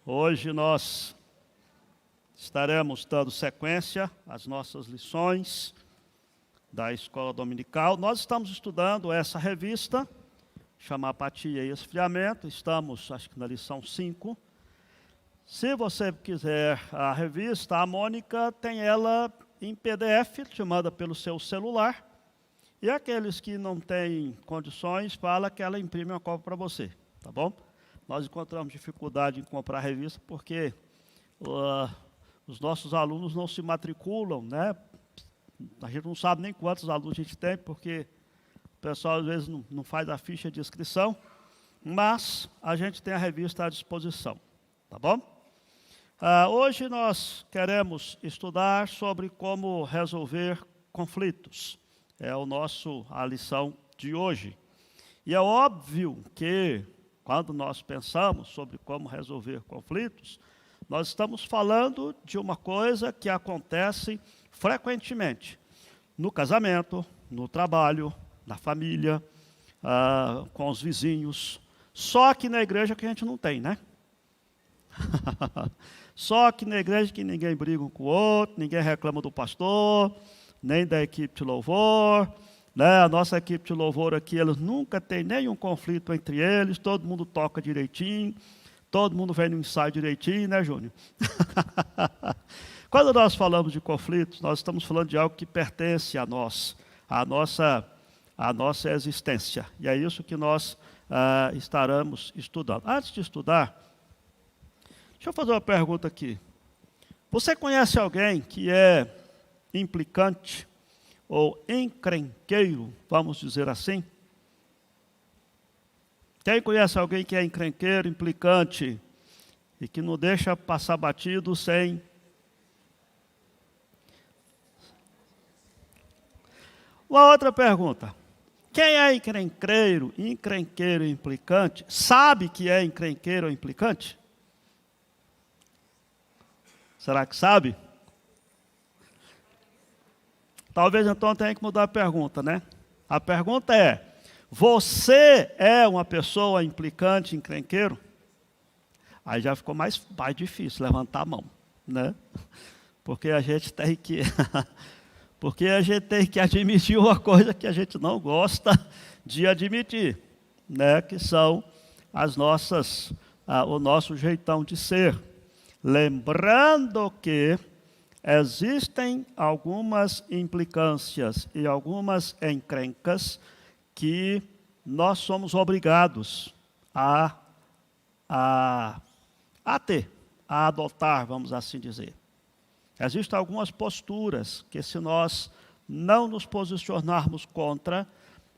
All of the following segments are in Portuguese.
Hoje nós estaremos dando sequência às nossas lições da Escola Dominical. Nós estamos estudando essa revista, chama Apatia e Esfriamento. Estamos, acho que na lição 5. Se você quiser a revista, a Mônica tem ela em PDF, te manda pelo seu celular. E aqueles que não têm condições, fala que ela imprime uma cópia para você, tá bom? Nós encontramos dificuldade em comprar a revista porque os nossos alunos não se matriculam, né? A gente não sabe nem quantos alunos a gente tem, porque o pessoal às vezes não faz a ficha de inscrição, mas a gente tem a revista à disposição, tá bom? Hoje nós queremos estudar sobre como resolver conflitos. É a lição de hoje. E é óbvio que quando nós pensamos sobre como resolver conflitos, nós estamos falando de uma coisa que acontece frequentemente no casamento, no trabalho, na família, com os vizinhos. Só que na igreja que a gente não tem, né? Só que na igreja que ninguém briga um com o outro, ninguém reclama do pastor, nem da equipe de louvor. Né? A nossa equipe de louvor aqui, eles nunca tem nenhum conflito entre eles, todo mundo toca direitinho, todo mundo vem no ensaio direitinho, né, Júnior? Quando nós falamos de conflitos, nós estamos falando de algo que pertence a nós, a nossa existência. E é isso que nós estaremos estudando. Antes de estudar, deixa eu fazer uma pergunta aqui. Você conhece alguém que é implicante ou encrenqueiro, vamos dizer assim? Quem conhece alguém que é encrenqueiro, implicante e que não deixa passar batido sem... Uma outra pergunta. Quem é encrenqueiro e implicante, sabe que é encrenqueiro ou implicante? Será que sabe? Talvez então tenha que mudar a pergunta, né? A pergunta é: você é uma pessoa implicante, encrenqueiro? Aí já ficou mais difícil levantar a mão, né? Porque a gente tem que admitir uma coisa que a gente não gosta de admitir, né? Que são o nosso jeitão de ser. Lembrando que existem algumas implicâncias e algumas encrencas que nós somos obrigados a adotar, vamos assim dizer. Existem algumas posturas que, se nós não nos posicionarmos contra,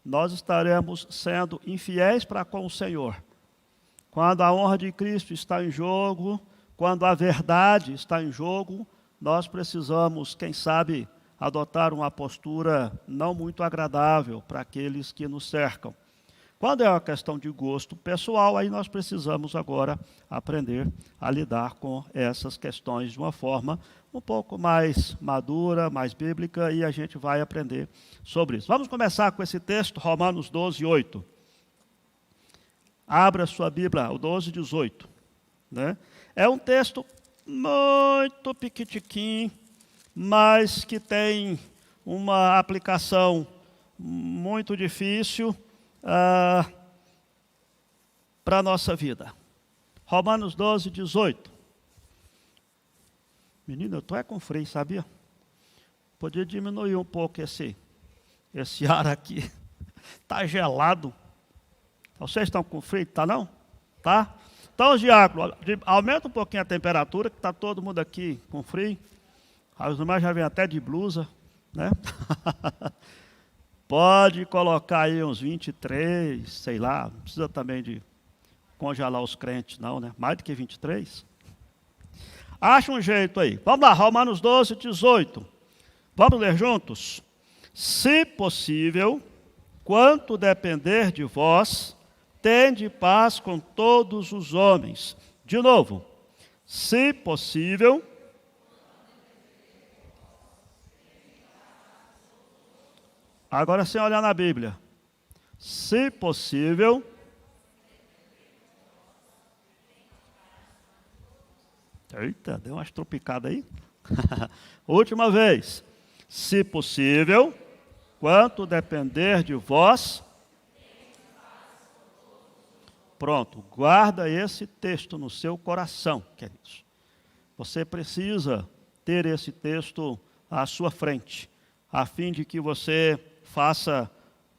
nós estaremos sendo infiéis para com o Senhor. Quando a honra de Cristo está em jogo, quando a verdade está em jogo, nós precisamos, quem sabe, adotar uma postura não muito agradável para aqueles que nos cercam. Quando é uma questão de gosto pessoal, aí nós precisamos agora aprender a lidar com essas questões de uma forma um pouco mais madura, mais bíblica, e a gente vai aprender sobre isso. Vamos começar com esse texto, Romanos 12, 8. Abra sua Bíblia, o 12, 18. Né? É um texto muito piquitiquinho, mas que tem uma aplicação muito difícil para a nossa vida. Romanos 12, 18. Menino, eu estou com frio, sabia? Podia diminuir um pouco esse ar aqui. Está gelado. Vocês estão com frio, tá não? Tá? Então, os diáconos, aumenta um pouquinho a temperatura, que está todo mundo aqui com frio. Os irmãos já vêm até de blusa, né? Pode colocar aí uns 23, sei lá, não precisa também de congelar os crentes, não, né? Mais do que 23. Acha um jeito aí. Vamos lá, Romanos 12, 18. Vamos ler juntos? Se possível, quanto depender de vós, tende paz com todos os homens. De novo, se possível, Agora, sem olhar na Bíblia. Se possível. Eita, deu umas tropicadas aí. Última vez. Se possível, quanto depender de vós. Pronto, guarda esse texto no seu coração, queridos. Você precisa ter esse texto à sua frente, a fim de que você faça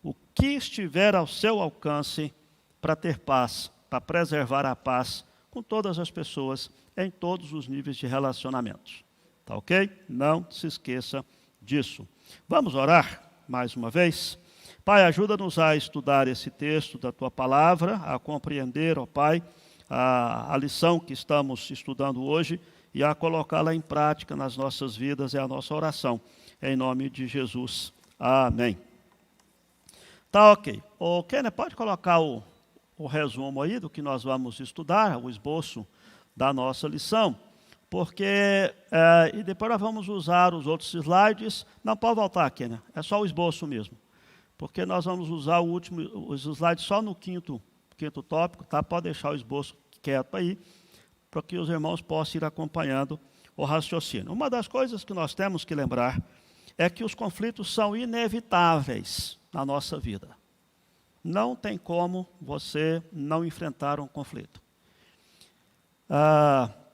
o que estiver ao seu alcance para ter paz, para preservar a paz com todas as pessoas, em todos os níveis de relacionamentos. Tá ok? Não se esqueça disso. Vamos orar mais uma vez? Pai, ajuda-nos a estudar esse texto da Tua Palavra, a compreender, ó Pai, a lição que estamos estudando hoje e a colocá-la em prática nas nossas vidas, é a nossa oração. Em nome de Jesus. Amém. Tá ok. O Kenner, pode colocar o resumo aí do que nós vamos estudar, o esboço da nossa lição, porque, e depois nós vamos usar os outros slides. Não, pode voltar, Kenner, é só o esboço mesmo. Porque nós vamos usar os slides só no quinto tópico, tá? Pode deixar o esboço quieto aí, para que os irmãos possam ir acompanhando o raciocínio. Uma das coisas que nós temos que lembrar é que os conflitos são inevitáveis na nossa vida. Não tem como você não enfrentar um conflito.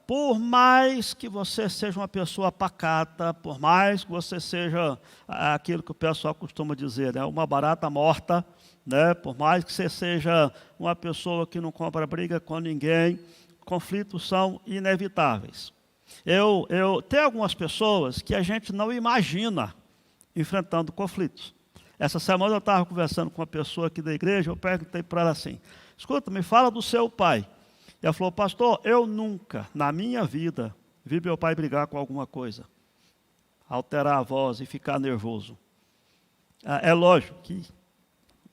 Por mais que você seja uma pessoa pacata, por mais que você seja aquilo que o pessoal costuma dizer, né, uma barata morta, né, por mais que você seja uma pessoa que não compra briga com ninguém, conflitos são inevitáveis. Tem algumas pessoas que a gente não imagina enfrentando conflitos. Essa semana eu estava conversando com uma pessoa aqui da igreja, eu perguntei para ela assim, escuta, me fala do seu pai. E ela falou, pastor, eu nunca, na minha vida, vi meu pai brigar com alguma coisa, alterar a voz e ficar nervoso. É lógico que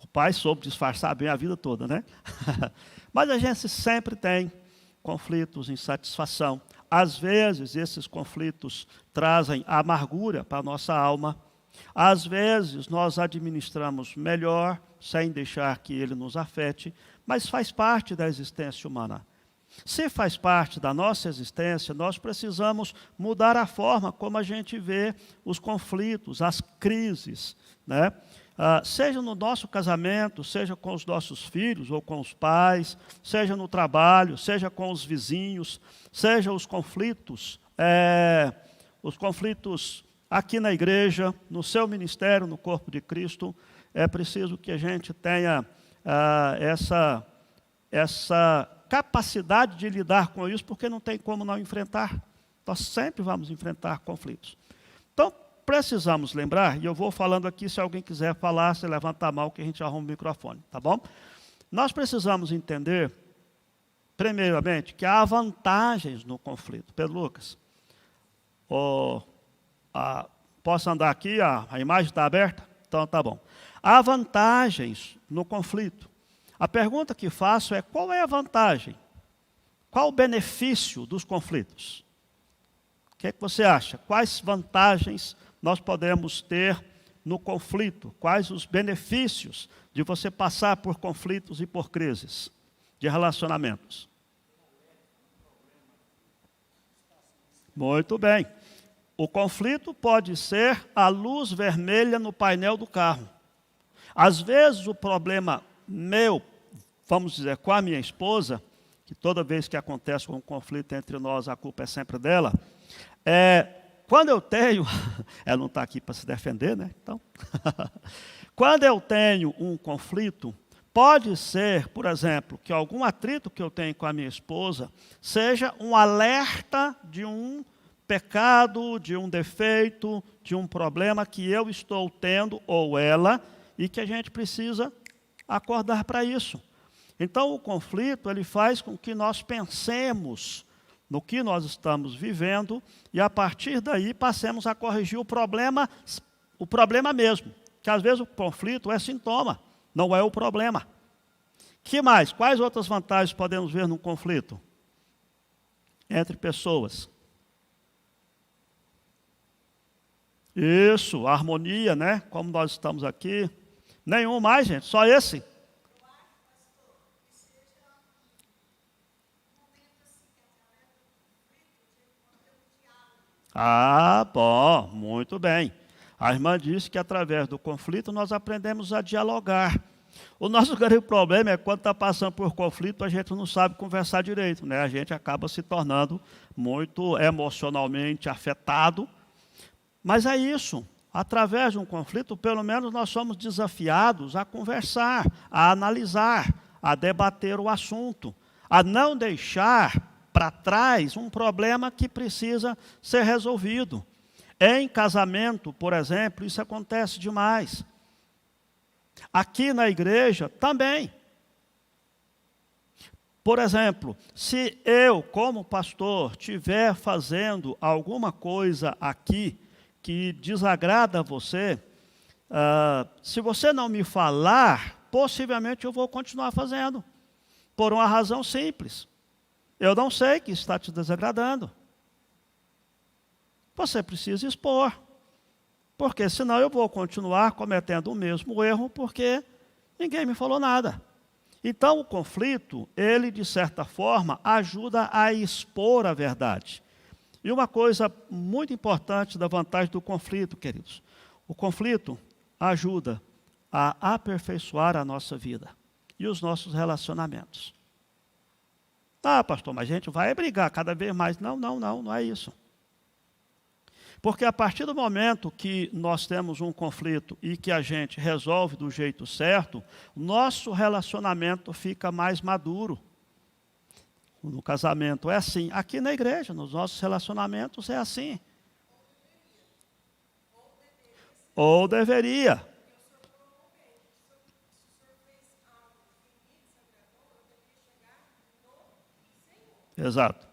o pai soube disfarçar bem a vida toda, né? Mas a gente sempre tem conflitos, insatisfação. Às vezes, esses conflitos trazem amargura para a nossa alma. Às vezes, nós administramos melhor, sem deixar que ele nos afete, mas faz parte da existência humana. Se faz parte da nossa existência, nós precisamos mudar a forma como a gente vê os conflitos, as crises, né? Seja no nosso casamento, seja com os nossos filhos ou com os pais, seja no trabalho, seja com os vizinhos, seja os conflitos aqui na igreja, no seu ministério, no corpo de Cristo. É preciso que a gente tenha essa capacidade de lidar com isso, porque não tem como não enfrentar. Nós sempre vamos enfrentar conflitos. Então, precisamos lembrar, e eu vou falando aqui, se alguém quiser falar, se levanta a mão que a gente arruma o microfone, tá bom? Nós precisamos entender, primeiramente, que há vantagens no conflito. Pedro Lucas, posso andar aqui? A imagem está aberta? Então, tá bom. Há vantagens no conflito. A pergunta que faço é, qual é a vantagem? Qual o benefício dos conflitos? O que é que você acha? Quais vantagens nós podemos ter no conflito? Quais os benefícios de você passar por conflitos e por crises de relacionamentos? Muito bem. O conflito pode ser a luz vermelha no painel do carro. Às vezes o problema meu, vamos dizer, com a minha esposa, que toda vez que acontece um conflito entre nós, a culpa é sempre dela, quando eu tenho, ela não está aqui para se defender, né? Então, quando eu tenho um conflito, pode ser, por exemplo, que algum atrito que eu tenho com a minha esposa seja um alerta de um pecado, de um defeito, de um problema que eu estou tendo, ou ela, e que a gente precisa acordar para isso. Então, o conflito, ele faz com que nós pensemos no que nós estamos vivendo e, a partir daí, passemos a corrigir o problema mesmo. Que, às vezes, o conflito é sintoma, não é o problema. Que mais? Quais outras vantagens podemos ver no conflito? Entre pessoas. Isso, harmonia, né? Como nós estamos aqui. Nenhum mais, gente, só esse. Ah, bom, muito bem. A irmã disse que através do conflito nós aprendemos a dialogar. O nosso grande problema é quando está passando por conflito, a gente não sabe conversar direito, né? A gente acaba se tornando muito emocionalmente afetado. Mas é isso. Através de um conflito, pelo menos nós somos desafiados a conversar, a analisar, a debater o assunto, a não deixar para trás um problema que precisa ser resolvido. Em casamento, por exemplo, isso acontece demais. Aqui na igreja também. Por exemplo, se eu, como pastor, estiver fazendo alguma coisa aqui que desagrada a você, se você não me falar, possivelmente eu vou continuar fazendo. Por uma razão simples. Eu não sei que está te desagradando. Você precisa expor. Porque senão eu vou continuar cometendo o mesmo erro, porque ninguém me falou nada. Então o conflito, ele de certa forma ajuda a expor a verdade. E uma coisa muito importante da vantagem do conflito, queridos. O conflito ajuda a aperfeiçoar a nossa vida e os nossos relacionamentos. Ah, pastor, mas a gente vai brigar cada vez mais. Não é isso. Porque a partir do momento que nós temos um conflito e que a gente resolve do jeito certo, nosso relacionamento fica mais maduro. No casamento é assim. Aqui na igreja, nos nossos relacionamentos é assim. Ou deveria. Exato.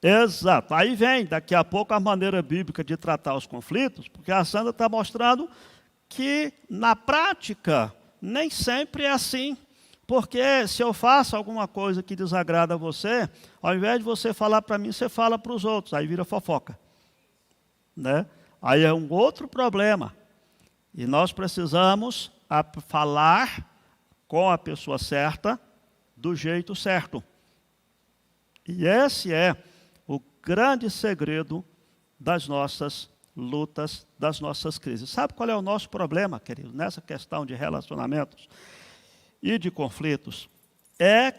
Exato. Aí vem, daqui a pouco, a maneira bíblica de tratar os conflitos, porque a Sandra está mostrando que, na prática, nem sempre é assim. Porque se eu faço alguma coisa que desagrada a você, ao invés de você falar para mim, você fala para os outros, aí vira fofoca. Né? Aí é um outro problema. E nós precisamos falar com a pessoa certa, do jeito certo. E esse é o grande segredo das nossas lutas, das nossas crises. Sabe qual é o nosso problema, querido, nessa questão de relacionamentos e de conflitos? É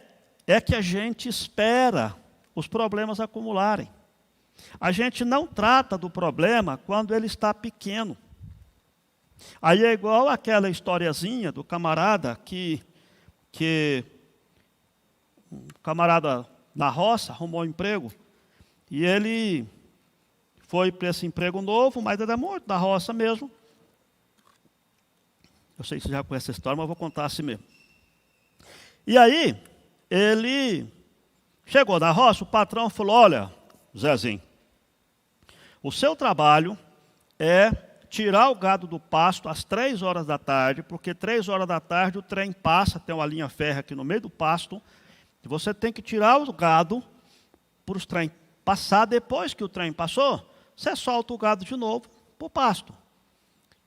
que a gente espera os problemas acumularem. A gente não trata do problema quando ele está pequeno. Aí é igual aquela historiazinha do camarada que um camarada na roça arrumou um emprego e ele foi para esse emprego novo, mas era muito da roça mesmo. Eu sei que você já conhece essa história, mas eu vou contar assim mesmo. E aí, ele chegou na roça, o patrão falou: olha, Zezinho, o seu trabalho é tirar o gado do pasto às 3 horas da tarde, porque 3 horas da tarde o trem passa, tem uma linha férrea aqui no meio do pasto, e você tem que tirar o gado para os trem passar. Depois que o trem passou, você solta o gado de novo para o pasto.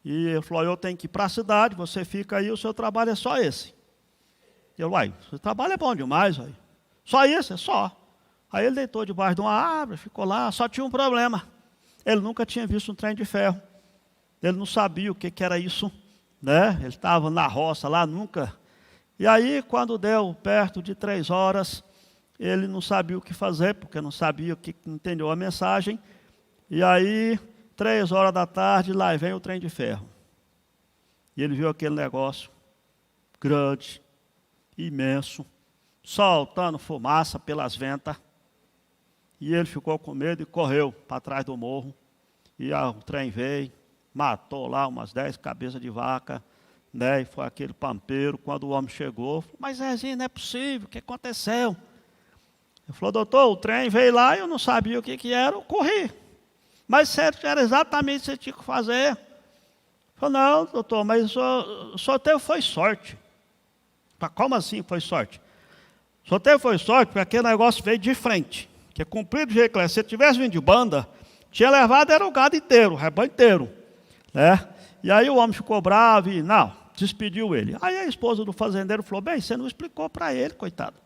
E ele falou: eu tenho que ir para a cidade, você fica aí, o seu trabalho é só esse. E eu, seu trabalho é bom demais, uai. Só isso? É só. Aí ele deitou debaixo de uma árvore, ficou lá, só tinha um problema. Ele nunca tinha visto um trem de ferro. Ele não sabia o que era isso, né? Ele estava na roça lá, nunca. E aí, quando deu perto de 3 horas, ele não sabia o que fazer, porque não sabia o que entendeu a mensagem. E aí, 3 horas da tarde, lá vem o trem de ferro. E ele viu aquele negócio grande, imenso, soltando fumaça pelas ventas. E ele ficou com medo e correu para trás do morro. E o trem veio, matou lá umas 10 cabeças de vaca, né? E foi aquele pampeiro. Quando o homem chegou, falou: mas Zezinho, não é possível, o que aconteceu? Ele falou: doutor, o trem veio lá e eu não sabia o que era, eu corri. Mas era exatamente o que você tinha que fazer. Ele falou: não, doutor, mas o senhor teve foi sorte. Como assim foi sorte? O senhor teve foi sorte porque aquele negócio veio de frente, que é cumprido do jeito que é. Se tivesse vindo de banda, Tinha levado era o gado inteiro, o rebanho inteiro, né? E aí o homem ficou bravo e, não, despediu ele. Aí a esposa do fazendeiro falou, bem, você não explicou para ele, coitado.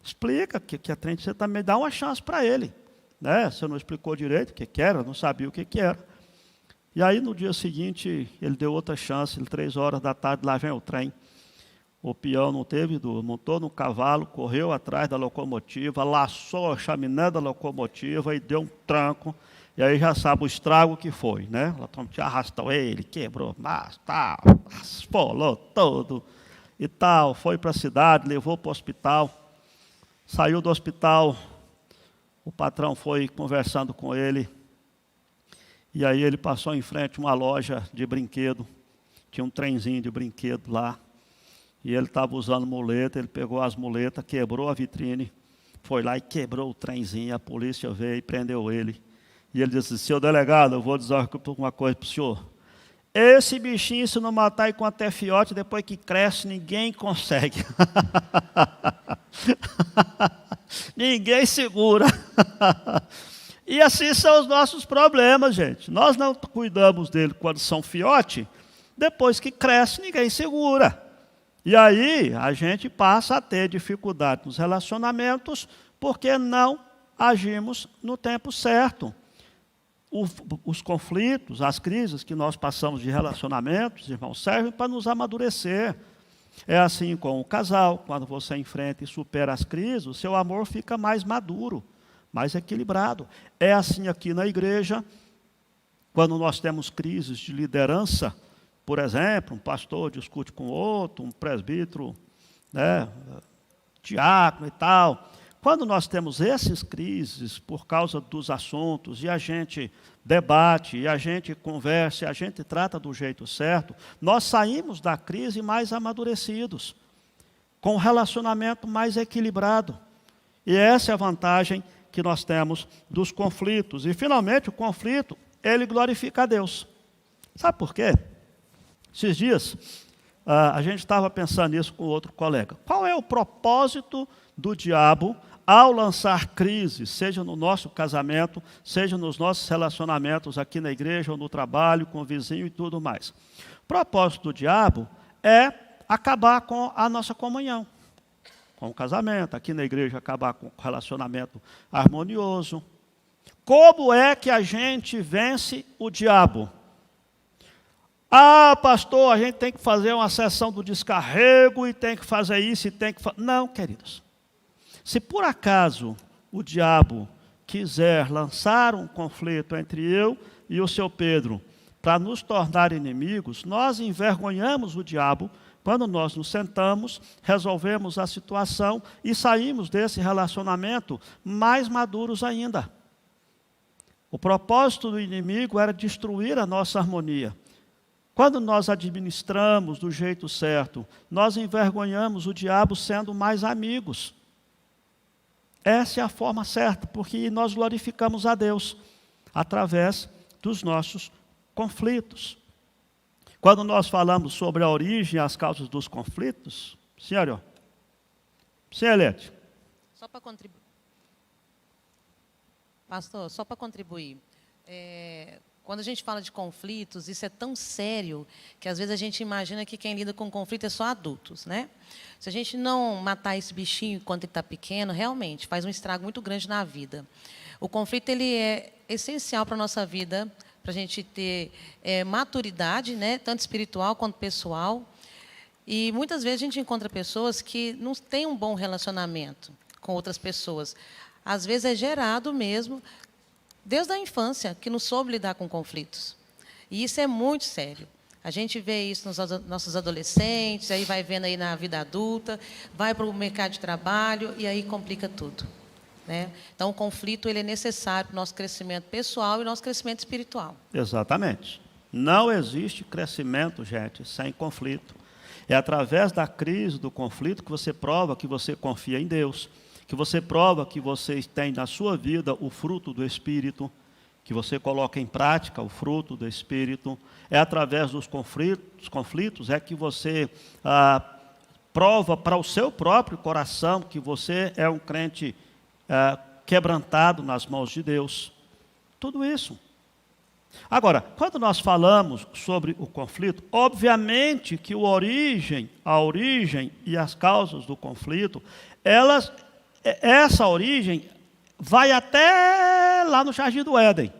Explica que a trem você também dá uma chance para ele, né? Você não explicou direito o que era, não sabia o que era. E aí no dia seguinte ele deu outra chance, 3 horas da tarde, lá vem o trem. O peão não teve dúvida, montou no cavalo, correu atrás da locomotiva, laçou a chaminé da locomotiva e deu um tranco. E aí já sabe o estrago que foi, né? Ela arrastou ele, quebrou, mas tal, esfolou todo e tal. Foi para a cidade, levou para o hospital. Saiu do hospital, o patrão foi conversando com ele. E aí ele passou em frente a uma loja de brinquedo. Tinha um trenzinho de brinquedo lá. E ele estava usando muleta, ele pegou as muletas, quebrou a vitrine, foi lá e quebrou o trenzinho. A polícia veio e prendeu ele. E ele disse, senhor delegado, eu vou dizer uma coisa para o senhor. Esse bichinho, se não matar enquanto é fiote, depois que cresce, ninguém consegue. Ninguém segura. E assim são os nossos problemas, gente. Nós não cuidamos dele quando são fiote, depois que cresce, ninguém segura. E aí a gente passa a ter dificuldade nos relacionamentos, porque não agimos no tempo certo. Os conflitos, as crises que nós passamos de relacionamentos, irmãos, servem para nos amadurecer. É assim com o casal, quando você enfrenta e supera as crises, o seu amor fica mais maduro, mais equilibrado. É assim aqui na igreja, quando nós temos crises de liderança, por exemplo, um pastor discute com outro, um presbítero, né, diácono e tal. Quando nós temos essas crises por causa dos assuntos, e a gente debate, e a gente conversa, e a gente trata do jeito certo, nós saímos da crise mais amadurecidos, com um relacionamento mais equilibrado. E essa é a vantagem que nós temos dos conflitos. E, finalmente, o conflito, ele glorifica a Deus. Sabe por quê? Esses dias, a gente estava pensando nisso com outro colega. Qual é o propósito do diabo ao lançar crises, seja no nosso casamento, seja nos nossos relacionamentos aqui na igreja ou no trabalho, com o vizinho e tudo mais? O propósito do diabo é acabar com a nossa comunhão, com o casamento, aqui na igreja acabar com o relacionamento harmonioso. Como é que a gente vence o diabo? Ah, pastor, a gente tem que fazer uma sessão do descarrego e tem que fazer isso e tem que fazer... Não, queridos. Se por acaso o diabo quiser lançar um conflito entre eu e o seu Pedro para nos tornar inimigos, nós envergonhamos o diabo quando nós nos sentamos, resolvemos a situação e saímos desse relacionamento mais maduros ainda. O propósito do inimigo era destruir a nossa harmonia. Quando nós administramos do jeito certo, nós envergonhamos o diabo sendo mais amigos. Essa é a forma certa, porque nós glorificamos a Deus através dos nossos conflitos. Quando nós falamos sobre a origem e as causas dos conflitos, senhor, Elete. Só para contribuir. Pastor, só para contribuir. Quando a gente fala de conflitos, isso é tão sério que às vezes a gente imagina que quem lida com conflito é só adultos, né? Se a gente não matar esse bichinho enquanto ele está pequeno, realmente faz um estrago muito grande na vida. O conflito ele é essencial para a nossa vida, para a gente ter maturidade, né? Tanto espiritual quanto pessoal. E muitas vezes a gente encontra pessoas que não têm um bom relacionamento com outras pessoas. Às vezes é gerado mesmo desde a infância, que não soube lidar com conflitos. E isso é muito sério. A gente vê isso nos nossos adolescentes, aí vai vendo aí na vida adulta, vai para o mercado de trabalho e aí complica tudo, né? Então, o conflito ele é necessário para o nosso crescimento pessoal e nosso crescimento espiritual. Exatamente. Não existe crescimento, gente, sem conflito. É através da crise, do conflito, que você prova que você confia em Deus, que você prova que você tem na sua vida o fruto do Espírito, que você coloca em prática o fruto do Espírito. É através dos conflitos é que você prova para o seu próprio coração que você é um crente quebrantado nas mãos de Deus. Tudo isso. Agora, quando nós falamos sobre o conflito, obviamente que a origem e as causas do conflito, essa origem vai até lá no Jardim do Éden.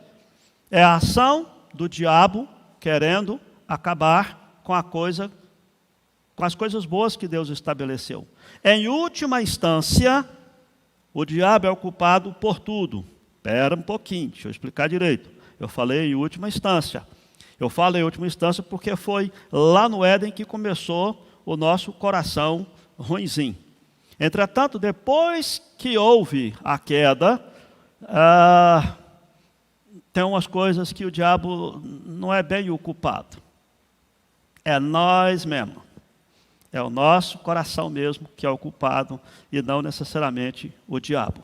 É a ação do diabo querendo acabar com as coisas boas que Deus estabeleceu. Em última instância, o diabo é o culpado por tudo. Espera um pouquinho, deixa eu explicar direito. Eu falei em última instância. Eu falo em última instância porque foi lá no Éden que começou o nosso coração ruinzinho. Entretanto, depois que houve a queda, tem umas coisas que o diabo não é bem o culpado. É nós mesmos. É o nosso coração mesmo que é o culpado e não necessariamente o diabo.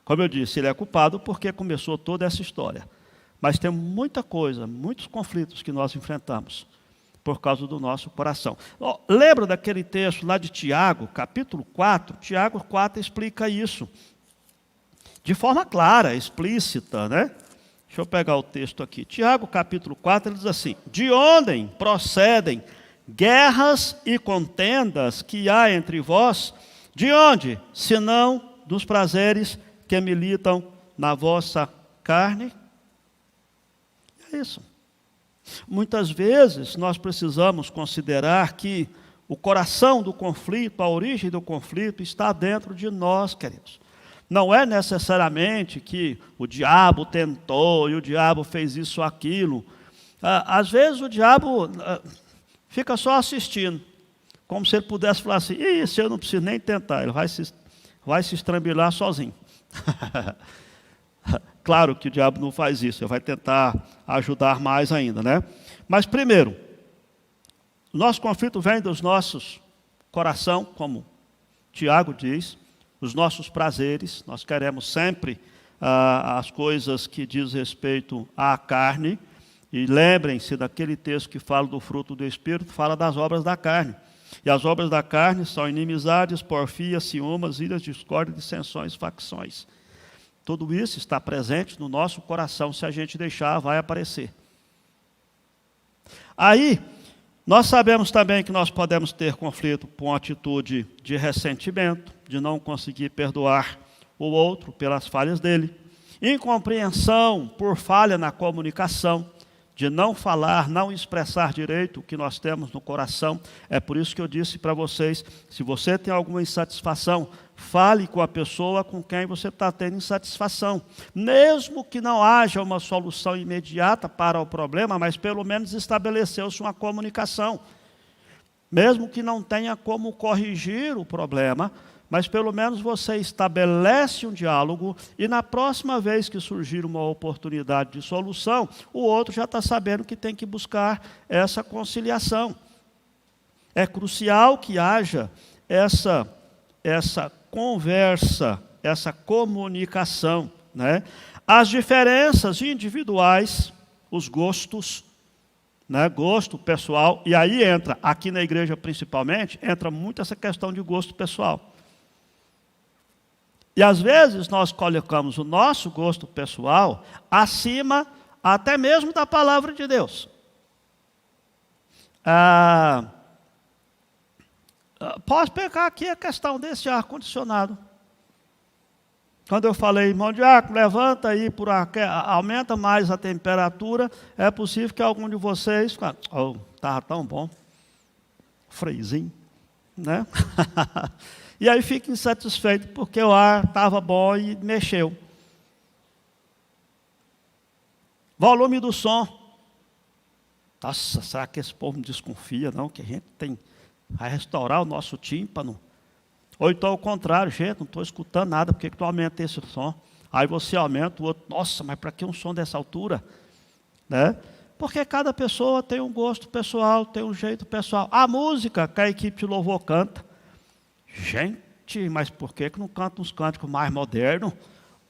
Como eu disse, ele é culpado porque começou toda essa história. Mas tem muita coisa, muitos conflitos que nós enfrentamos por causa do nosso coração. Lembra daquele texto lá de Tiago, capítulo 4? Tiago 4 explica isso. De forma clara, explícita, né? Deixa eu pegar o texto aqui. Tiago, capítulo 4, ele diz assim: de onde procedem guerras e contendas que há entre vós? De onde? Senão dos prazeres que militam na vossa carne? É isso. Muitas vezes nós precisamos considerar que o coração do conflito, a origem do conflito está dentro de nós, queridos. Não é necessariamente que o diabo tentou e o diabo fez isso ou aquilo. Às vezes o diabo fica só assistindo, como se ele pudesse falar assim: isso eu não preciso nem tentar, ele vai se estrambilar sozinho. Claro que o diabo não faz isso, ele vai tentar ajudar mais ainda, né? Mas primeiro, o nosso conflito vem dos nossos coração, como Tiago diz, os nossos prazeres. Nós queremos sempre as coisas que diz respeito à carne. E lembrem-se daquele texto que fala do fruto do Espírito, fala das obras da carne. E as obras da carne são inimizades, porfias, ciúmes, iras, discórdia, dissensões, facções. Tudo isso está presente no nosso coração, se a gente deixar, vai aparecer. Aí, nós sabemos também que nós podemos ter conflito com atitude de ressentimento, de não conseguir perdoar o outro pelas falhas dele, incompreensão por falha na comunicação, de não falar, não expressar direito o que nós temos no coração. É por isso que eu disse para vocês, se você tem alguma insatisfação, fale com a pessoa com quem você está tendo insatisfação. Mesmo que não haja uma solução imediata para o problema, mas pelo menos estabeleceu-se uma comunicação. Mesmo que não tenha como corrigir o problema, mas pelo menos você estabelece um diálogo e na próxima vez que surgir uma oportunidade de solução, o outro já está sabendo que tem que buscar essa conciliação. É crucial que haja essa conversa, essa comunicação, né? As diferenças individuais, os gostos, né? Gosto pessoal, e aí entra, aqui na igreja principalmente, entra muito essa questão de gosto pessoal. E às vezes nós colocamos o nosso gosto pessoal acima até mesmo da palavra de Deus. Posso pegar aqui a questão desse ar-condicionado. Quando eu falei, irmão Diácono, levanta aí, aumenta mais a temperatura, é possível que algum de vocês fale, estava tão bom, freiozinho, né? E aí fica insatisfeito porque o ar estava bom e mexeu. Volume do som. Nossa, será que esse povo não desconfia, não? Que a gente vai restaurar o nosso tímpano. Ou então ao contrário, gente, não estou escutando nada, por que tu aumenta esse som? Aí você aumenta, o outro, nossa, mas para que um som dessa altura? Né? Porque cada pessoa tem um gosto pessoal, tem um jeito pessoal. A música que a equipe de louvor canta, gente, mas por que não canta uns cânticos mais modernos?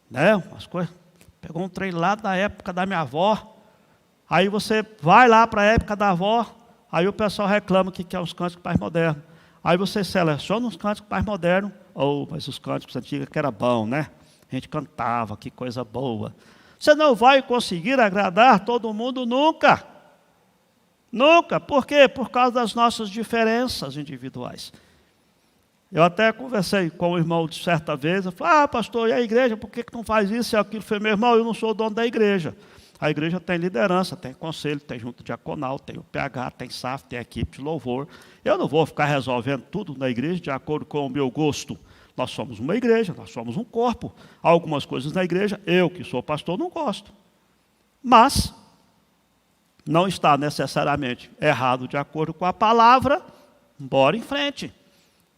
Né? Umas coisas. Pegou um trem lá da época da minha avó. Aí você vai lá para a época da avó, aí o pessoal reclama que quer uns cânticos mais modernos. Aí você seleciona uns cânticos mais modernos, mas os cânticos antigos que era bom, né? A gente cantava, que coisa boa. Você não vai conseguir agradar todo mundo nunca. Nunca. Por quê? Por causa das nossas diferenças individuais. Eu até conversei com o irmão de certa vez, eu falei, pastor, e a igreja, por que não faz isso e aquilo? Eu falei, meu irmão, eu não sou o dono da igreja. A igreja tem liderança, tem conselho, tem junta diaconal, tem o PH, tem SAF, tem equipe de louvor. Eu não vou ficar resolvendo tudo na igreja de acordo com o meu gosto. Nós somos uma igreja, nós somos um corpo. Há algumas coisas na igreja, eu que sou pastor não gosto. Mas não está necessariamente errado de acordo com a palavra, bora em frente.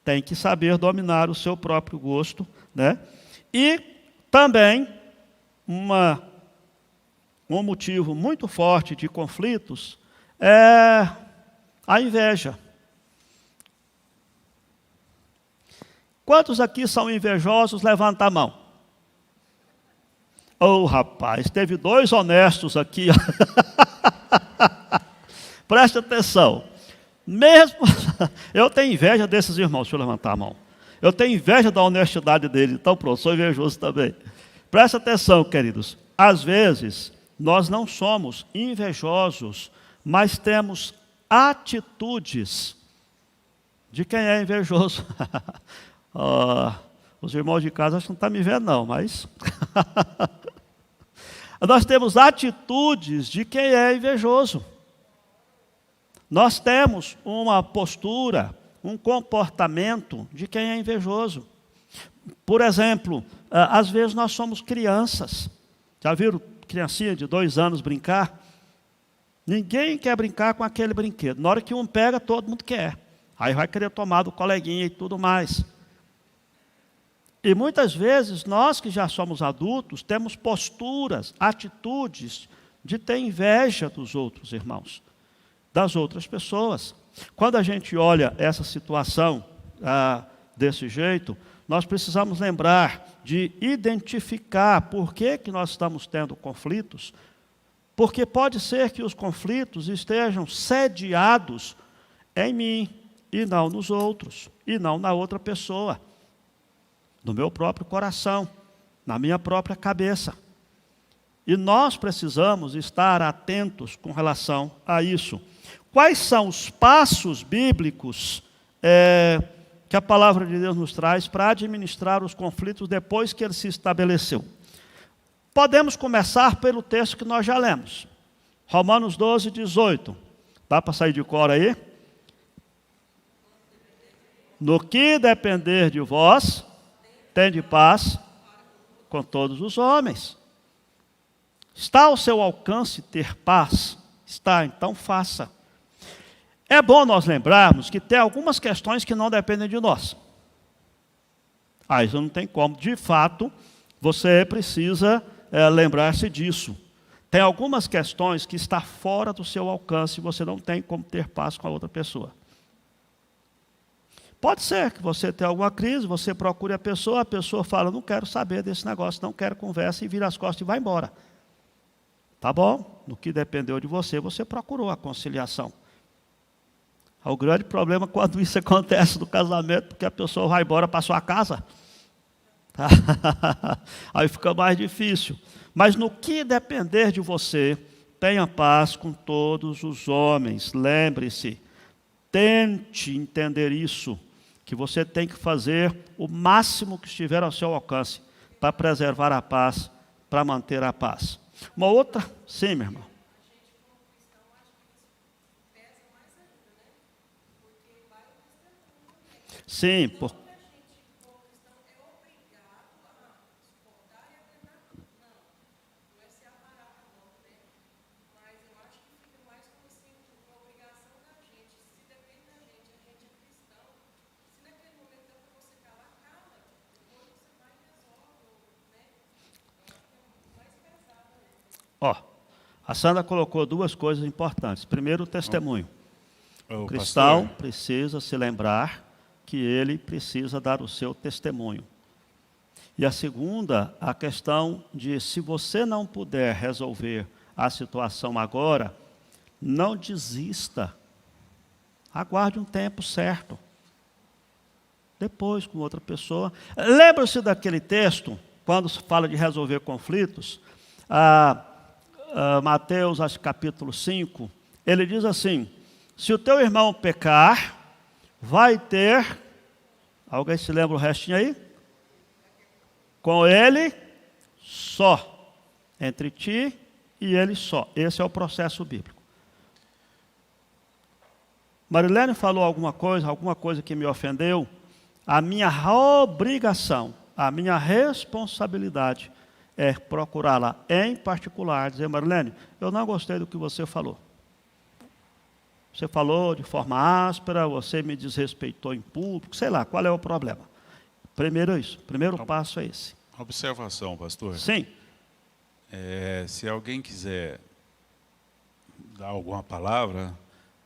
Tem que saber dominar o seu próprio gosto, né? E também um motivo muito forte de conflitos é a inveja. Quantos aqui são invejosos? Levanta a mão. Oh, rapaz, teve 2 honestos aqui. Preste atenção. Mesmo, eu tenho inveja desses irmãos, deixa eu levantar a mão. Eu tenho inveja da honestidade dele, então pronto, sou invejoso também. Preste atenção, queridos. Às vezes, nós não somos invejosos, mas temos atitudes de quem é invejoso. Os irmãos de casa acho que não estão me vendo não, mas... Nós temos atitudes de quem é invejoso. Nós temos uma postura, um comportamento de quem é invejoso. Por exemplo, às vezes nós somos crianças. Já viram criancinha de 2 anos brincar? Ninguém quer brincar com aquele brinquedo. Na hora que um pega, todo mundo quer. Aí vai querer tomar do coleguinha e tudo mais. E muitas vezes, nós que já somos adultos, temos posturas, atitudes de ter inveja dos outros irmãos, das outras pessoas. Quando a gente olha essa situação desse jeito, nós precisamos lembrar de identificar por que nós estamos tendo conflitos, porque pode ser que os conflitos estejam sediados em mim, e não nos outros, e não na outra pessoa, no meu próprio coração, na minha própria cabeça. E nós precisamos estar atentos com relação a isso. Quais são os passos bíblicos que a palavra de Deus nos traz para administrar os conflitos depois que ele se estabeleceu? Podemos começar pelo texto que nós já lemos. Romanos 12, 18. Dá para sair de cor aí? No que depender de vós, tende paz com todos os homens. Está ao seu alcance ter paz? Está, então faça. É bom nós lembrarmos que tem algumas questões que não dependem de nós. Isso não tem como. De fato, você precisa lembrar-se disso. Tem algumas questões que estão fora do seu alcance e você não tem como ter paz com a outra pessoa. Pode ser que você tenha alguma crise, você procure a pessoa fala, não quero saber desse negócio, não quero conversa, e vira as costas e vai embora. Tá bom? No que dependeu de você, você procurou a conciliação. O grande problema quando isso acontece no casamento, porque a pessoa vai embora para sua casa. Tá? Aí fica mais difícil. Mas no que depender de você, tenha paz com todos os homens. Lembre-se, tente entender isso, que você tem que fazer o máximo que estiver ao seu alcance para preservar a paz, para manter a paz. Uma outra, sim, meu irmão. Sim, por... A Sandra colocou 2 coisas importantes. Primeiro, o testemunho. O cristão precisa se lembrar que ele precisa dar o seu testemunho. E a segunda, a questão de se você não puder resolver a situação agora, não desista. Aguarde um tempo certo. Depois, com outra pessoa. Lembra-se daquele texto, quando se fala de resolver conflitos? Mateus, acho, capítulo 5, ele diz assim: se o teu irmão pecar, vai ter, alguém se lembra o restinho aí? Com ele só, entre ti e ele só. Esse é o processo bíblico. Marilene falou alguma coisa que me ofendeu. A minha obrigação, a minha responsabilidade é procurá-la em particular, dizer: Marilene, eu não gostei do que você falou. Você falou de forma áspera, você me desrespeitou em público, sei lá, qual é o problema? Primeiro é isso, primeiro passo é esse. Observação, pastor. Sim. Se alguém quiser dar alguma palavra,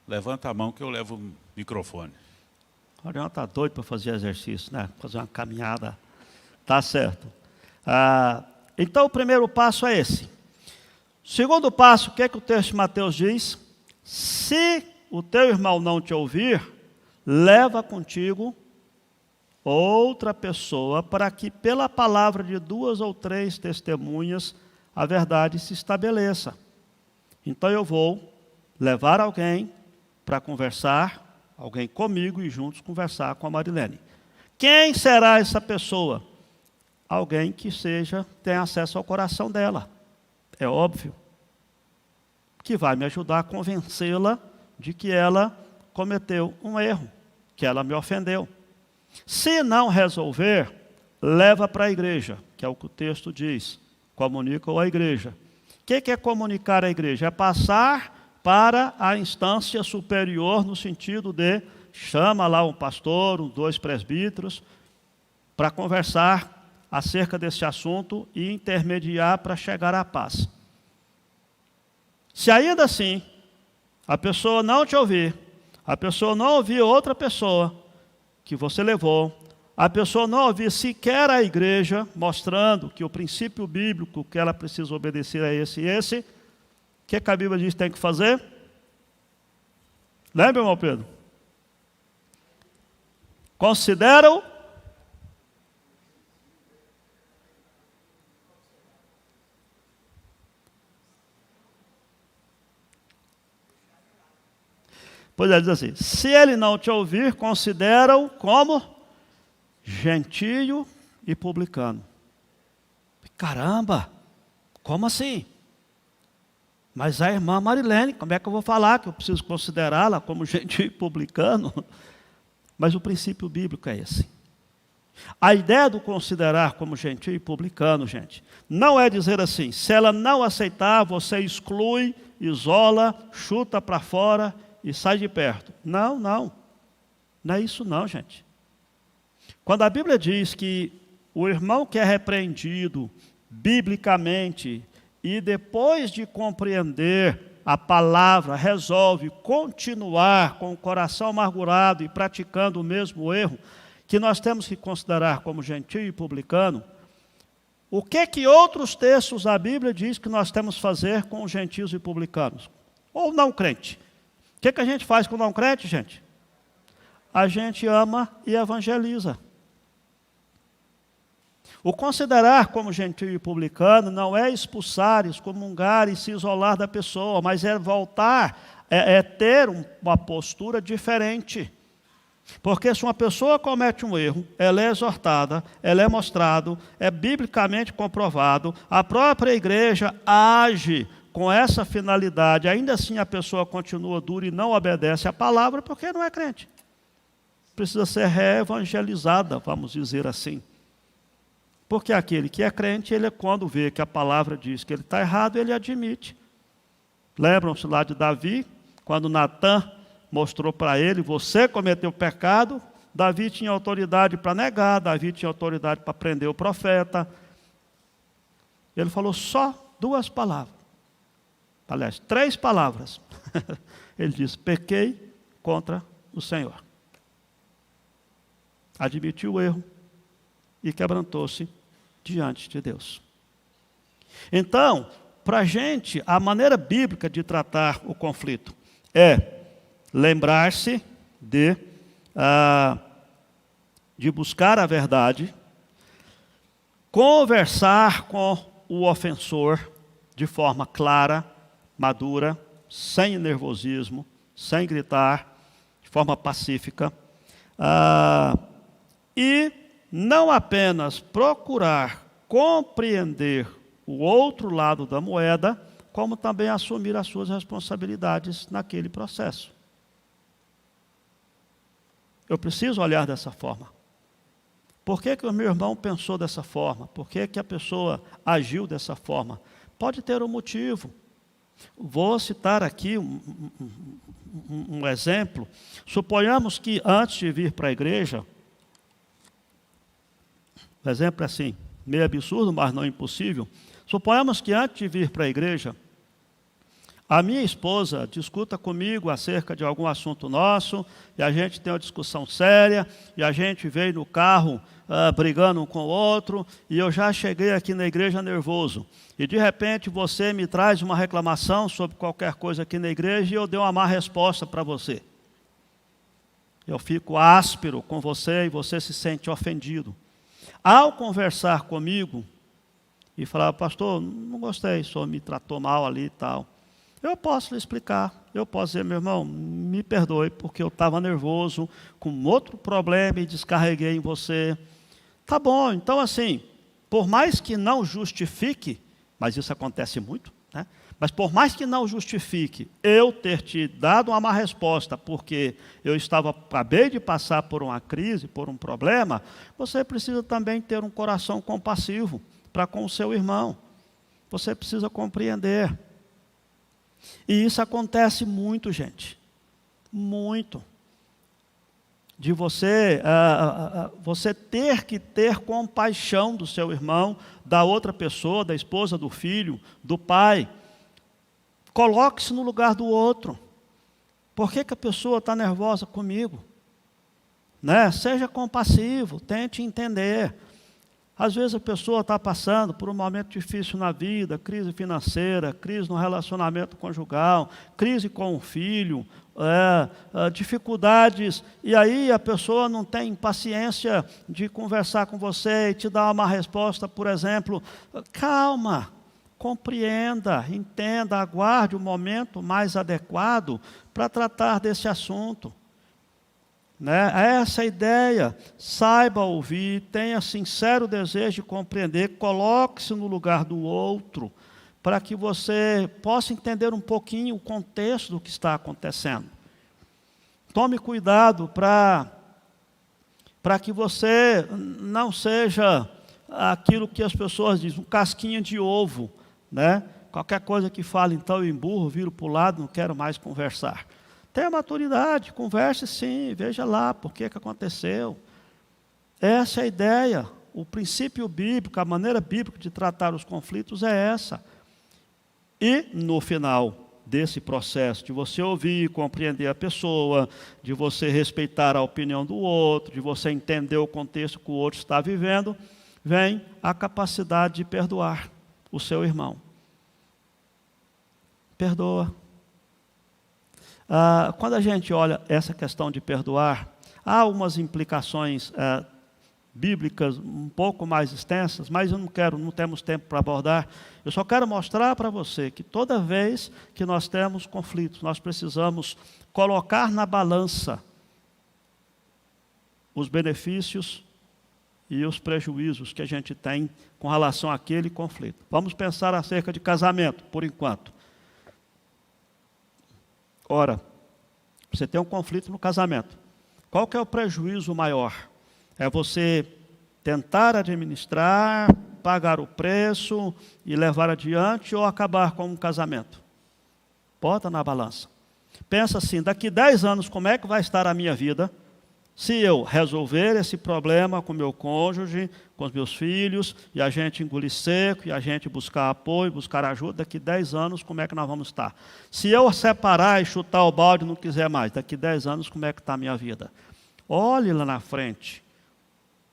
levanta a mão que eu levo o microfone. O Ariel está doido para fazer exercício, né? Fazer uma caminhada. Tá certo. Então, o primeiro passo é esse. Segundo passo, o que é que o texto de Mateus diz? Se o teu irmão não te ouvir, leva contigo outra pessoa, para que pela palavra de 2 ou 3 testemunhas a verdade se estabeleça. Então eu vou levar alguém para conversar, alguém comigo, e juntos conversar com a Marilene. Quem será essa pessoa? Alguém que tenha acesso ao coração dela. É óbvio. Que vai me ajudar a convencê-la de que ela cometeu um erro, que ela me ofendeu. Se não resolver, leva para a igreja, que é o que o texto diz. Comunica à igreja. O que é comunicar à igreja? É passar para a instância superior, no sentido de chama lá um pastor, 2 presbíteros, para conversar acerca desse assunto e intermediar para chegar à paz. Se ainda assim a pessoa não te ouvir, a pessoa não ouvir outra pessoa que você levou, a pessoa não ouvir sequer a igreja, mostrando que o princípio bíblico que ela precisa obedecer é esse e esse, o que a Bíblia diz que tem que fazer? Lembra, irmão Pedro? Considera-o Pois ele diz assim: se ele não te ouvir, considera-o como gentio e publicano. Caramba, como assim? Mas a irmã Marilene, como é que eu vou falar que eu preciso considerá-la como gentio e publicano? Mas o princípio bíblico é esse. A ideia do considerar como gentio e publicano, gente, não é dizer assim: se ela não aceitar, você exclui, isola, chuta para fora e sai de perto. Não, não. Não é isso não, gente. Quando a Bíblia diz que o irmão que é repreendido biblicamente e depois de compreender a palavra resolve continuar com o coração amargurado e praticando o mesmo erro, que nós temos que considerar como gentio e publicano, o que outros textos da Bíblia diz que nós temos que fazer com os gentios e publicanos? Ou não crente? O que a gente faz com o não crente, gente? A gente ama e evangeliza. O considerar como gentio e publicano não é expulsar, excomungar e se isolar da pessoa, mas é voltar, é ter uma postura diferente. Porque se uma pessoa comete um erro, ela é exortada, ela é mostrado, é biblicamente comprovado, a própria igreja age com essa finalidade, ainda assim a pessoa continua dura e não obedece à palavra, porque não é crente. Precisa ser reevangelizada, vamos dizer assim. Porque aquele que é crente, ele quando vê que a palavra diz que ele está errado, ele admite. Lembram-se lá de Davi, quando Natã mostrou para ele: você cometeu pecado. Davi tinha autoridade para negar, Davi tinha autoridade para prender o profeta. Ele falou só 2 palavras. Aliás, 3 palavras. Ele disse: pequei contra o Senhor. Admitiu o erro e quebrantou-se diante de Deus. Então, para a gente, a maneira bíblica de tratar o conflito é lembrar-se de buscar a verdade, conversar com o ofensor, de forma clara, madura, sem nervosismo, sem gritar, de forma pacífica. E não apenas procurar compreender o outro lado da moeda, como também assumir as suas responsabilidades naquele processo. Eu preciso olhar dessa forma. Por que o meu irmão pensou dessa forma? Por que a pessoa agiu dessa forma? Pode ter um motivo. Vou citar aqui um exemplo. Suponhamos que antes de vir para a igreja, o exemplo é assim, meio absurdo, mas não impossível. Suponhamos que antes de vir para a igreja, a minha esposa discuta comigo acerca de algum assunto nosso, e a gente tem uma discussão séria, e a gente veio no carro brigando um com o outro, e eu já cheguei aqui na igreja nervoso. E de repente você me traz uma reclamação sobre qualquer coisa aqui na igreja, e eu dei uma má resposta para você. Eu fico áspero com você, e você se sente ofendido. Ao conversar comigo, e falar, pastor, não gostei, o senhor me tratou mal ali e tal. Eu posso lhe explicar, eu posso dizer, meu irmão, me perdoe, porque eu estava nervoso, com outro problema e descarreguei em você. Tá bom, então assim, por mais que não justifique, mas isso acontece muito, né? Mas por mais que não justifique eu ter te dado uma má resposta, porque eu acabei de passar por uma crise, por um problema, você precisa também ter um coração compassivo para com o seu irmão. Você precisa compreender. E isso acontece muito, gente. Muito. De você ter que ter compaixão do seu irmão, da outra pessoa, da esposa, do filho, do pai. Coloque-se no lugar do outro. Por que a pessoa está nervosa comigo? Né? Seja compassivo, tente entender. Às vezes a pessoa está passando por um momento difícil na vida, crise financeira, crise no relacionamento conjugal, crise com o filho, dificuldades, e aí a pessoa não tem paciência de conversar com você e te dar uma resposta, por exemplo. Calma, compreenda, entenda, aguarde o momento mais adequado para tratar desse assunto. Né? Essa ideia, saiba ouvir, tenha sincero desejo de compreender, coloque-se no lugar do outro, para que você possa entender um pouquinho o contexto do que está acontecendo. Tome cuidado para que você não seja aquilo que as pessoas dizem, um casquinha de ovo, né? Qualquer coisa que fale, então eu emburro, viro para o lado, não quero mais conversar. Tenha maturidade, converse sim, veja lá por que aconteceu. Essa é a ideia, o princípio bíblico, a maneira bíblica de tratar os conflitos é essa. E no final desse processo de você ouvir, compreender a pessoa, de você respeitar a opinião do outro, de você entender o contexto que o outro está vivendo, vem a capacidade de perdoar o seu irmão. Perdoa. Quando a gente olha essa questão de perdoar, há umas implicações bíblicas um pouco mais extensas, mas não temos tempo para abordar. Eu só quero mostrar para você que toda vez que nós temos conflitos, nós precisamos colocar na balança os benefícios e os prejuízos que a gente tem com relação àquele conflito. Vamos pensar acerca de casamento, por enquanto. Ora, você tem um conflito no casamento. Qual que é o prejuízo maior? É você tentar administrar, pagar o preço e levar adiante ou acabar com um casamento? Bota na balança. Pensa assim, daqui 10 anos como é que vai estar a minha vida se eu resolver esse problema com meu cônjuge, com os meus filhos, e a gente engolir seco, e a gente buscar apoio, buscar ajuda, daqui 10 anos como é que nós vamos estar? Se eu separar e chutar o balde e não quiser mais, daqui 10 anos como é que está a minha vida? Olhe lá na frente.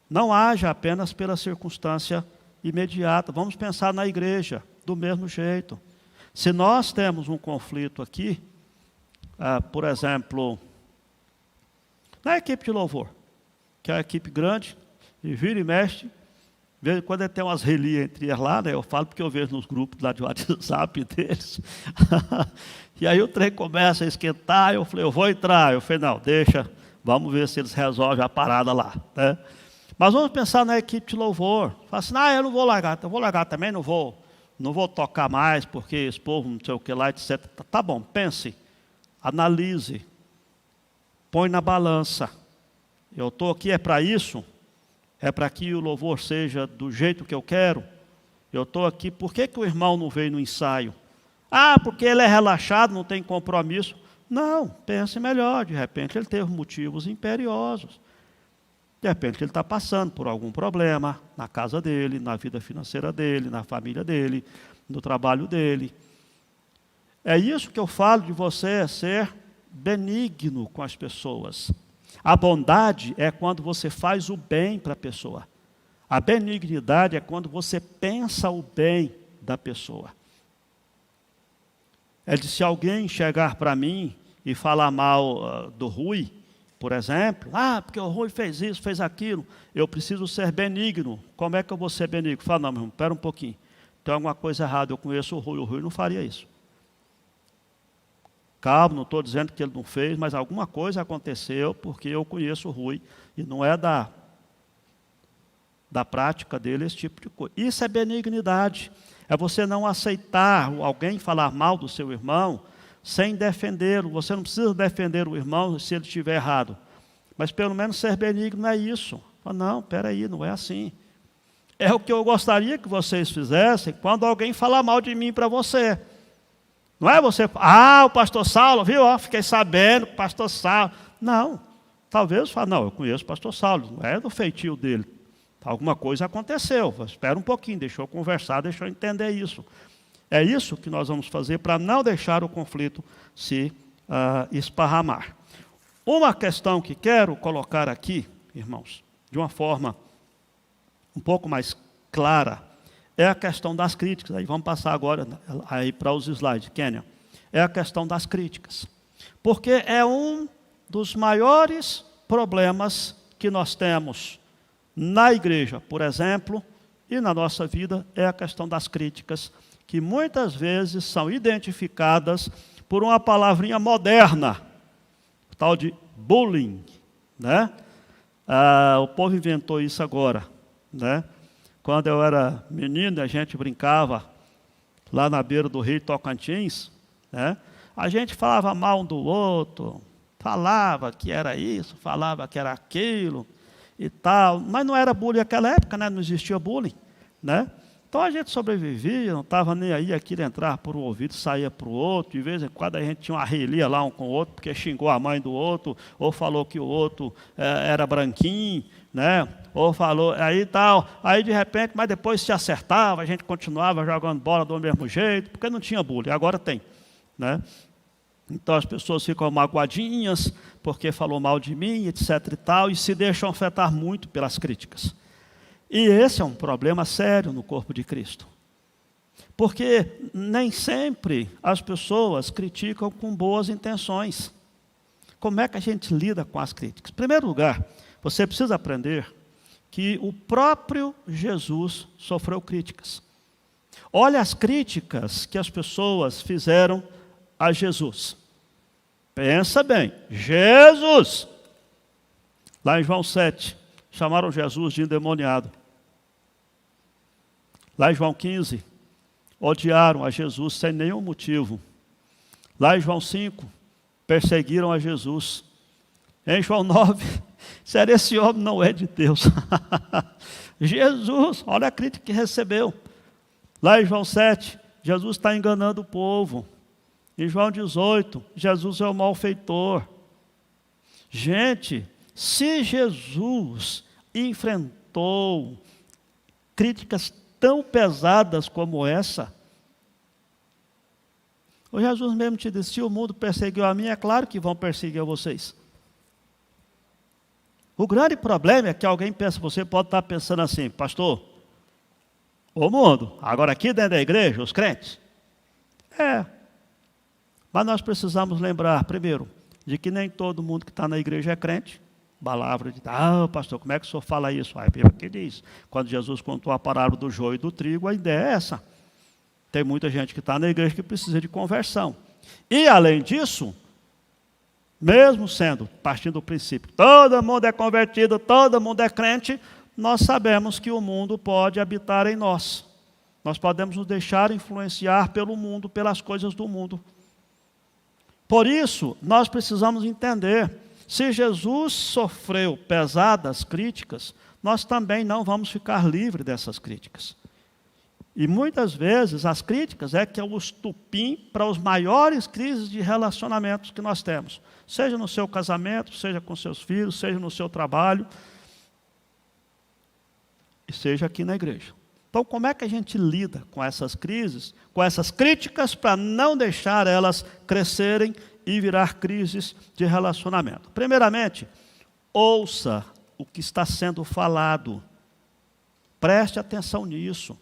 Não haja apenas pela circunstância imediata. Vamos pensar na igreja, do mesmo jeito. Se nós temos um conflito aqui, por exemplo, na equipe de louvor, que é uma equipe grande, e vira e mexe, De vez em quando tem umas relias entre eles lá, né? Eu falo porque eu vejo nos grupos lá de WhatsApp deles. E aí o trem começa a esquentar, eu falei, eu vou entrar. Eu falei, não, deixa, vamos ver se eles resolvem a parada lá, né? Mas vamos pensar na equipe de louvor. Fala assim, eu não vou largar, eu vou largar também, não vou tocar mais, porque esse povo não sei o que lá, etc. Tá bom, pense, analise, põe na balança. Eu estou aqui é para isso? É para que o louvor seja do jeito que eu quero? Eu estou aqui, por que o irmão não veio no ensaio? Porque ele é relaxado, não tem compromisso. Não, pense melhor, de repente ele teve motivos imperiosos. De repente ele está passando por algum problema na casa dele, na vida financeira dele, na família dele, no trabalho dele. É isso que eu falo de você ser benigno com as pessoas. A bondade é quando você faz o bem para a pessoa. A benignidade é quando você pensa o bem da pessoa. É de se alguém chegar para mim e falar mal do Rui, por exemplo, porque o Rui fez isso, fez aquilo, eu preciso ser benigno. Como é que eu vou ser benigno? Fala, não, meu irmão, espera um pouquinho. Tem alguma coisa errada, eu conheço o Rui não faria isso. Calma, não estou dizendo que ele não fez, mas alguma coisa aconteceu porque eu conheço o Rui e não é da prática dele esse tipo de coisa. Isso é benignidade. É você não aceitar alguém falar mal do seu irmão sem defendê-lo. Você não precisa defender o irmão se ele estiver errado. Mas pelo menos ser benigno é isso. Não, peraí, não é assim. É o que eu gostaria que vocês fizessem quando alguém falar mal de mim para você. Não é você, o pastor Saulo, viu? Fiquei sabendo que o pastor Saulo. Não, talvez fale, não, eu conheço o pastor Saulo, não é do feitio dele. Alguma coisa aconteceu, espera um pouquinho, deixa eu conversar, deixa eu entender isso. É isso que nós vamos fazer para não deixar o conflito se esparramar. Uma questão que quero colocar aqui, irmãos, de uma forma um pouco mais clara, é a questão das críticas. Aí vamos passar agora aí para os slides, Kênia. É a questão das críticas. Porque é um dos maiores problemas que nós temos na igreja, por exemplo, e na nossa vida, é a questão das críticas, que muitas vezes são identificadas por uma palavrinha moderna, tal de bullying, né? O povo inventou isso agora, né? Quando eu era menino, a gente brincava lá na beira do rio Tocantins, né? A gente falava mal um do outro, falava que era isso, falava que era aquilo e tal, mas não era bullying naquela época, né? Não existia bullying, né? Então a gente sobrevivia, não estava nem aí, aquilo entrava por um ouvido, saía para o outro, de vez em quando a gente tinha uma relia lá um com o outro, porque xingou a mãe do outro, ou falou que o outro era branquinho, né? Ou falou, aí tal, aí de repente, mas depois se acertava, a gente continuava jogando bola do mesmo jeito, porque não tinha bullying, agora tem, né? Então as pessoas ficam magoadinhas, porque falou mal de mim, etc e tal, e se deixam afetar muito pelas críticas. E esse é um problema sério no corpo de Cristo. Porque nem sempre as pessoas criticam com boas intenções. Como é que a gente lida com as críticas? Em primeiro lugar, você precisa aprender que o próprio Jesus sofreu críticas. Olha as críticas que as pessoas fizeram a Jesus. Pensa bem, Jesus! Lá em João 7, chamaram Jesus de endemoniado. Lá em João 15, odiaram a Jesus sem nenhum motivo. Lá em João 5, perseguiram a Jesus. Em João 9, disseram, esse homem não é de Deus. Jesus, olha a crítica que recebeu. Lá em João 7, Jesus está enganando o povo. Em João 18, Jesus é o malfeitor. Gente, se Jesus enfrentou críticas tão pesadas como essa, o Jesus mesmo te disse, se o mundo perseguiu a mim, é claro que vão perseguir a vocês. O grande problema é que alguém pensa, você pode estar pensando assim, pastor, o mundo, agora aqui dentro da igreja, os crentes, mas nós precisamos lembrar, primeiro, de que nem todo mundo que está na igreja é crente, Palavra de pastor, como é que o senhor fala isso? A Bíblia que diz, quando Jesus contou a parábola do joio e do trigo, a ideia é essa. Tem muita gente que está na igreja que precisa de conversão. E, além disso, mesmo sendo, partindo do princípio, todo mundo é convertido, todo mundo é crente, nós sabemos que o mundo pode habitar em nós. Nós podemos nos deixar influenciar pelo mundo, pelas coisas do mundo. Por isso, nós precisamos entender, se Jesus sofreu pesadas críticas, nós também não vamos ficar livres dessas críticas. E muitas vezes as críticas é que é o estupim para as maiores crises de relacionamentos que nós temos. Seja no seu casamento, seja com seus filhos, seja no seu trabalho, e seja aqui na igreja. Então, como é que a gente lida com essas crises, com essas críticas, para não deixar elas crescerem e virar crises de relacionamento? Primeiramente, ouça o que está sendo falado. Preste atenção nisso.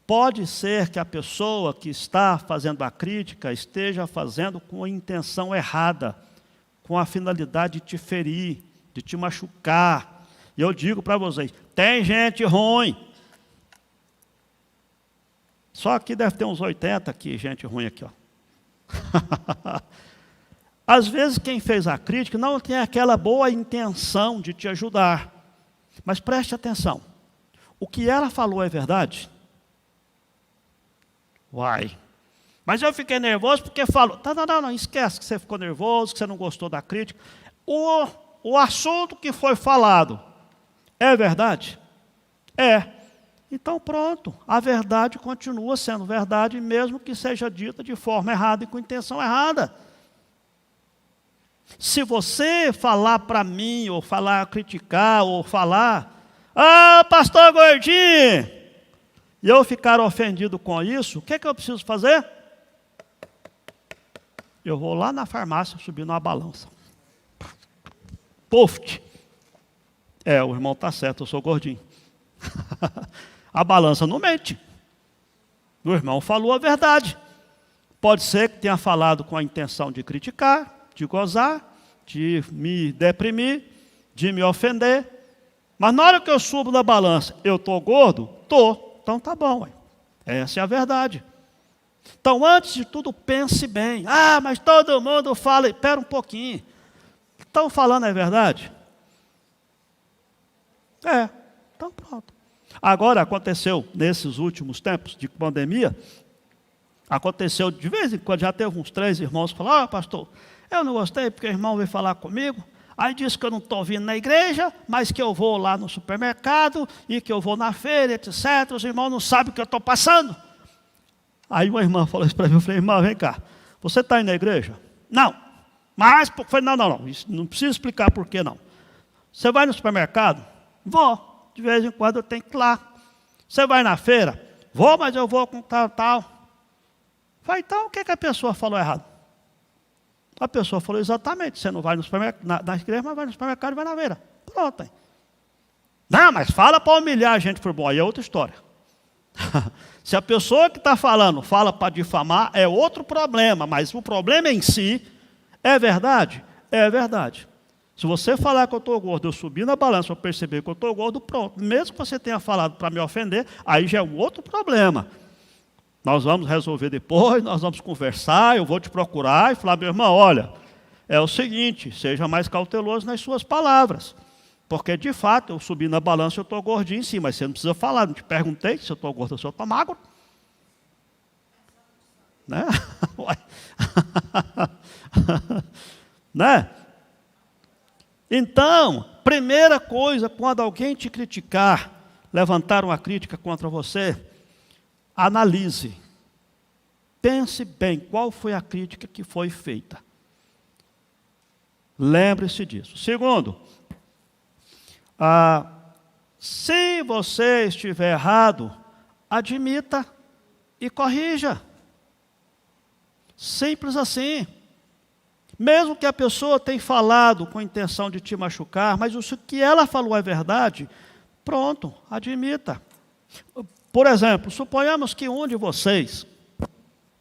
Pode ser que a pessoa que está fazendo a crítica esteja fazendo com a intenção errada, com a finalidade de te ferir, de te machucar. E eu digo para vocês, tem gente ruim. Só aqui deve ter uns 80 aqui, gente ruim aqui, ó. Às vezes quem fez a crítica não tem aquela boa intenção de te ajudar. Mas preste atenção. O que ela falou é verdade? Uai. Mas eu fiquei nervoso porque falou. Não, esquece que você ficou nervoso, que você não gostou da crítica. O assunto que foi falado é verdade? É. Então pronto, a verdade continua sendo verdade, mesmo que seja dita de forma errada e com intenção errada. Se você falar para mim, ou falar, criticar, ou falar, pastor gordinho, e eu ficar ofendido com isso, o que é que eu preciso fazer? Eu vou lá na farmácia subir numa balança. Puf! O irmão está certo, eu sou gordinho. A balança não mente. O irmão falou a verdade. Pode ser que tenha falado com a intenção de criticar, de gozar, de me deprimir, de me ofender. Mas na hora que eu subo na balança, eu estou gordo? Estou. Então tá bom. Essa é a verdade. Então, antes de tudo, pense bem. Mas todo mundo fala. Espera um pouquinho. Estão falando é verdade? Então pronto. Agora, aconteceu, nesses últimos tempos de pandemia, aconteceu de vez em quando, já teve uns 3 irmãos que falaram, pastor, eu não gostei porque o irmão veio falar comigo, aí disse que eu não estou vindo na igreja, mas que eu vou lá no supermercado, e que eu vou na feira, etc. Os irmãos não sabem o que eu estou passando. Aí uma irmã falou isso para mim, eu falei, irmã, vem cá, você está indo na igreja? Não. Mas, não, isso não precisa explicar por que não. Você vai no supermercado? Vou. De vez em quando eu tenho que ir lá. Você vai na feira? Vou, mas eu vou com tal. Vai, então, o que a pessoa falou errado? A pessoa falou exatamente, você não vai no supermercado, na igreja, mas vai no supermercado e vai na feira. Pronto. Hein? Não, mas fala para humilhar a gente por bom, aí é outra história. Se a pessoa que está falando fala para difamar, é outro problema, mas o problema em si é verdade? É verdade. Se você falar que eu estou gordo, eu subir na balança, eu perceber que eu estou gordo, pronto. Mesmo que você tenha falado para me ofender, aí já é um outro problema. Nós vamos resolver depois, nós vamos conversar, eu vou te procurar e falar, meu irmão, olha, é o seguinte, seja mais cauteloso nas suas palavras. Porque, de fato, eu subi na balança, eu estou gordinho sim, mas você não precisa falar, não te perguntei se eu estou gordo ou se eu estou magro. Né? Né? Então, primeira coisa, quando alguém te criticar, levantar uma crítica contra você, analise. Pense bem qual foi a crítica que foi feita. Lembre-se disso. Segundo, se você estiver errado, admita e corrija. Simples assim. Mesmo que a pessoa tenha falado com a intenção de te machucar, mas o que ela falou é verdade, pronto, admita. Por exemplo, suponhamos que um de vocês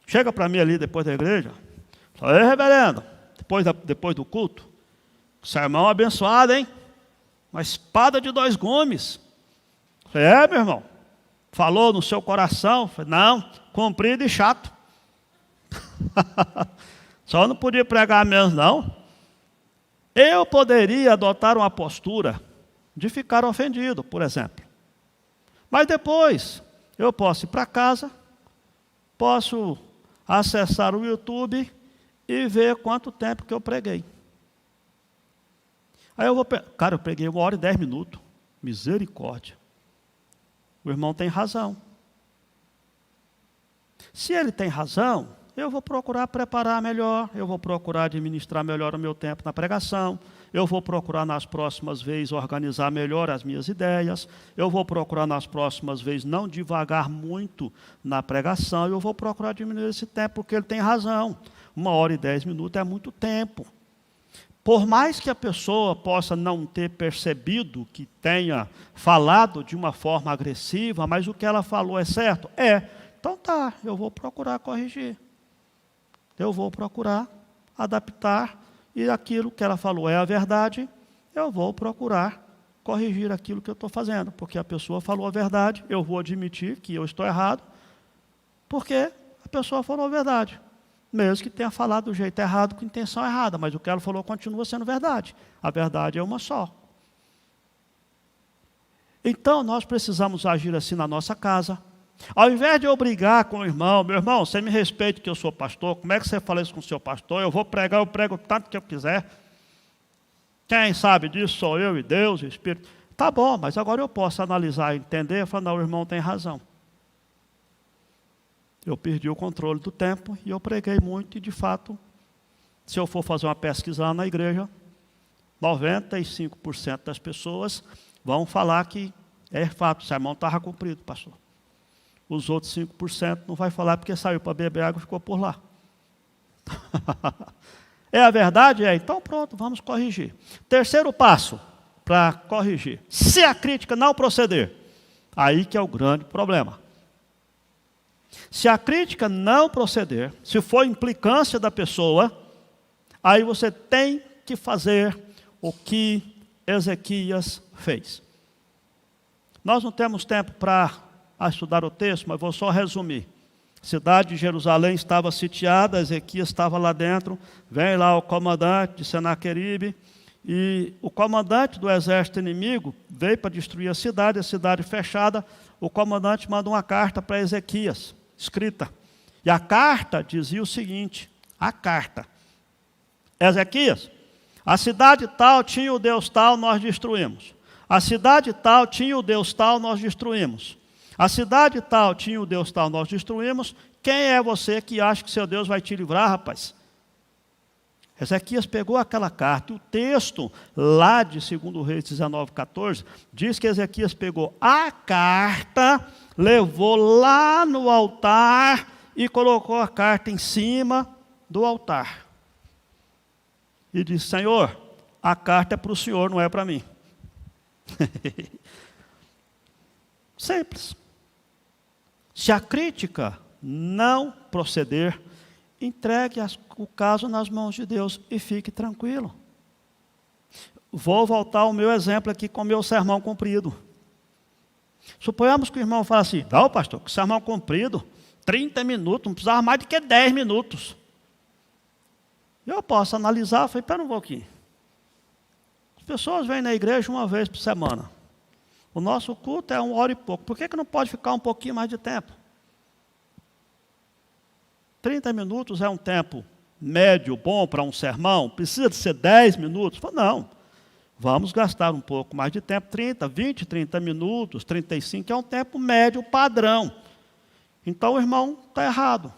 chega para mim ali depois da igreja, fala, ei, reverendo, depois do culto, Sermão abençoado, hein? Uma espada de 2 gumes. Falei, meu irmão. Falou no seu coração. Falei, não, comprido e chato. Só não podia pregar mesmo, não. Eu poderia adotar uma postura de ficar ofendido, por exemplo. Mas depois, eu posso ir para casa, posso acessar o YouTube e ver quanto tempo que eu preguei. Aí eu vou... Cara, eu preguei 1 hora e 10 minutos. Misericórdia. O irmão tem razão. Se ele tem razão, eu vou procurar preparar melhor, eu vou procurar administrar melhor o meu tempo na pregação, eu vou procurar nas próximas vezes organizar melhor as minhas ideias, eu vou procurar nas próximas vezes não divagar muito na pregação, eu vou procurar diminuir esse tempo, porque ele tem razão. 1 hora e 10 minutos é muito tempo. Por mais que a pessoa possa não ter percebido que tenha falado de uma forma agressiva, mas o que ela falou é certo? Então tá, eu vou procurar corrigir. Eu vou procurar adaptar, e aquilo que ela falou é a verdade, eu vou procurar corrigir aquilo que eu estou fazendo, porque a pessoa falou a verdade, eu vou admitir que eu estou errado, porque a pessoa falou a verdade. Mesmo que tenha falado do jeito errado, com intenção errada, mas o que ela falou continua sendo verdade. A verdade é uma só. Então, nós precisamos agir assim na nossa casa. Ao invés de eu brigar com o irmão, meu irmão, você me respeita que eu sou pastor, como é que você fala isso com o seu pastor? Eu vou pregar, eu prego tanto que eu quiser. Quem sabe disso sou eu e Deus e o Espírito. Tá bom, mas agora eu posso analisar e entender e falar, não, o irmão tem razão. Eu perdi o controle do tempo e eu preguei muito e, de fato, se eu for fazer uma pesquisa lá na igreja, 95% das pessoas vão falar que é fato, o sermão estava cumprido, pastor. Os outros 5% não vai falar porque saiu para beber água e ficou por lá. É a verdade? Então pronto, vamos corrigir. Terceiro passo para corrigir. Se a crítica não proceder, aí que é o grande problema. Se a crítica não proceder, se for implicância da pessoa, aí você tem que fazer o que Ezequias fez. Nós não temos tempo para estudar o texto, mas vou só resumir. A cidade de Jerusalém estava sitiada, Ezequias estava lá dentro, vem lá o comandante de Senaqueribe, e o comandante do exército inimigo veio para destruir a cidade fechada, o comandante manda uma carta para Ezequias, escrita. E a carta dizia o seguinte, Ezequias, a cidade tal tinha o Deus tal, nós destruímos. A cidade tal tinha o Deus tal, nós destruímos. A cidade tal tinha o Deus tal, nós destruímos. Quem é você que acha que seu Deus vai te livrar, rapaz? Ezequias pegou aquela carta, e o texto lá de 2 Reis 19:14, diz que Ezequias pegou a carta, levou lá no altar e colocou a carta em cima do altar. E disse, Senhor, a carta é para o Senhor, não é para mim. Simples. Se a crítica não proceder, entregue o caso nas mãos de Deus e fique tranquilo. Vou voltar ao meu exemplo aqui com o meu sermão comprido. Suponhamos que o irmão fala assim, não, pastor, que sermão comprido, 30 minutos, não precisava mais do que 10 minutos. Eu posso analisar, falei, espera um pouquinho. As pessoas vêm na igreja uma vez por semana. O nosso culto é 1 hora e pouco. Por que não pode ficar um pouquinho mais de tempo? 30 minutos é um tempo médio, bom para um sermão? Precisa de ser 10 minutos? Não. Vamos gastar um pouco mais de tempo, 30 minutos, 35, é um tempo médio padrão. Então o irmão está errado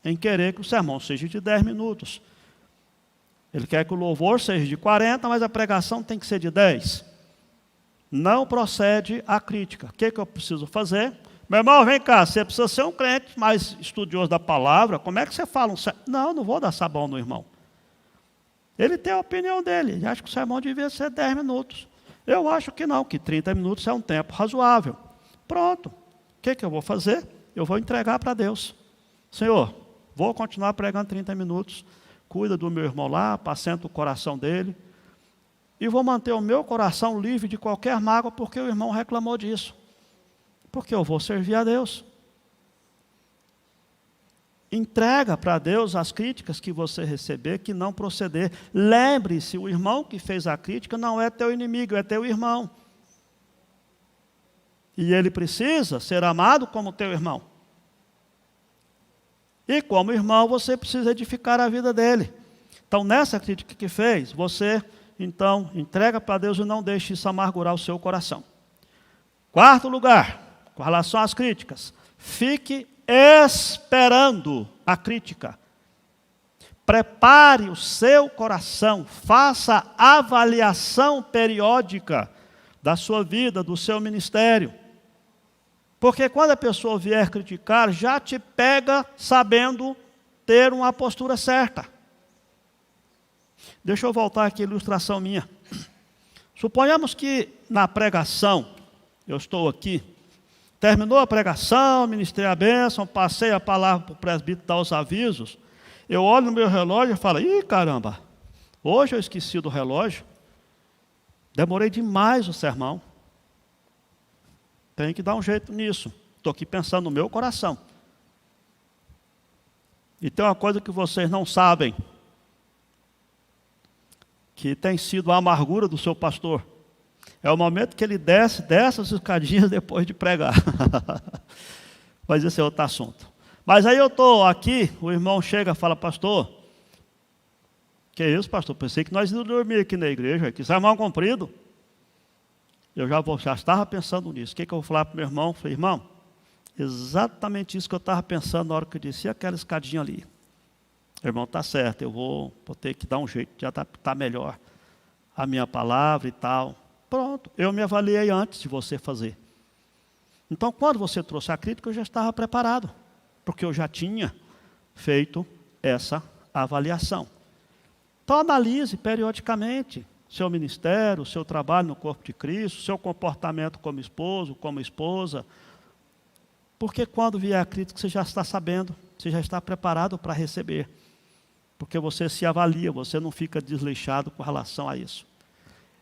em querer que o sermão seja de 10 minutos. Ele quer que o louvor seja de 40, mas a pregação tem que ser de 10. Não procede a crítica. O que eu preciso fazer? Meu irmão, vem cá, você precisa ser um crente mais estudioso da palavra. Como é que você fala? Não vou dar sabão no irmão. Ele tem a opinião dele. Ele acha que o sermão devia ser 10 minutos. Eu acho que não, que 30 minutos é um tempo razoável. Pronto. O que eu vou fazer? Eu vou entregar para Deus. Senhor, vou continuar pregando 30 minutos. Cuida do meu irmão lá, apacenta o coração dele. e vou manter o meu coração livre de qualquer mágoa porque o irmão reclamou disso. Porque eu vou servir a Deus. Entrega para Deus as críticas que você receber, que não proceder. Lembre-se, o irmão que fez a crítica não é teu inimigo, é teu irmão. E ele precisa ser amado como teu irmão. E como irmão, você precisa edificar a vida dele. Então, nessa crítica que fez, você, então, entrega para Deus e não deixe isso amargurar o seu coração. Quarto lugar, com relação às críticas, fique esperando a crítica. Prepare o seu coração, faça avaliação periódica da sua vida, do seu ministério. Porque quando a pessoa vier criticar, já te pega sabendo ter uma postura certa. Deixa eu voltar aqui à ilustração minha. Suponhamos que na pregação, eu estou aqui, terminou a pregação, ministrei a bênção, passei a palavra para o presbítero dar os avisos, eu olho no meu relógio e falo, ih, caramba, hoje eu esqueci do relógio, demorei demais o sermão. Tem que dar um jeito nisso. Estou aqui pensando no meu coração. E tem uma coisa que vocês não sabem, que tem sido a amargura do seu pastor. É o momento que ele desce dessas escadinhas depois de pregar. Mas esse é outro assunto. Mas aí eu estou aqui, o irmão chega e fala, pastor, que isso, pastor? Pensei que nós íamos dormir aqui na igreja, que sermão comprido. Eu já estava pensando nisso. O que eu vou falar para o meu irmão? Eu falei, irmão, exatamente isso que eu estava pensando na hora que eu disse aquela escadinha ali. Irmão, está certo, eu vou ter que dar um jeito de adaptar melhor a minha palavra e tal. Pronto, eu me avaliei antes de você fazer. Então, quando você trouxe a crítica, eu já estava preparado, porque eu já tinha feito essa avaliação. Então, analise periodicamente seu ministério, seu trabalho no corpo de Cristo, seu comportamento como esposo, como esposa. Porque quando vier a crítica, você já está sabendo, você já está preparado para receber. Porque você se avalia, você não fica desleixado com relação a isso.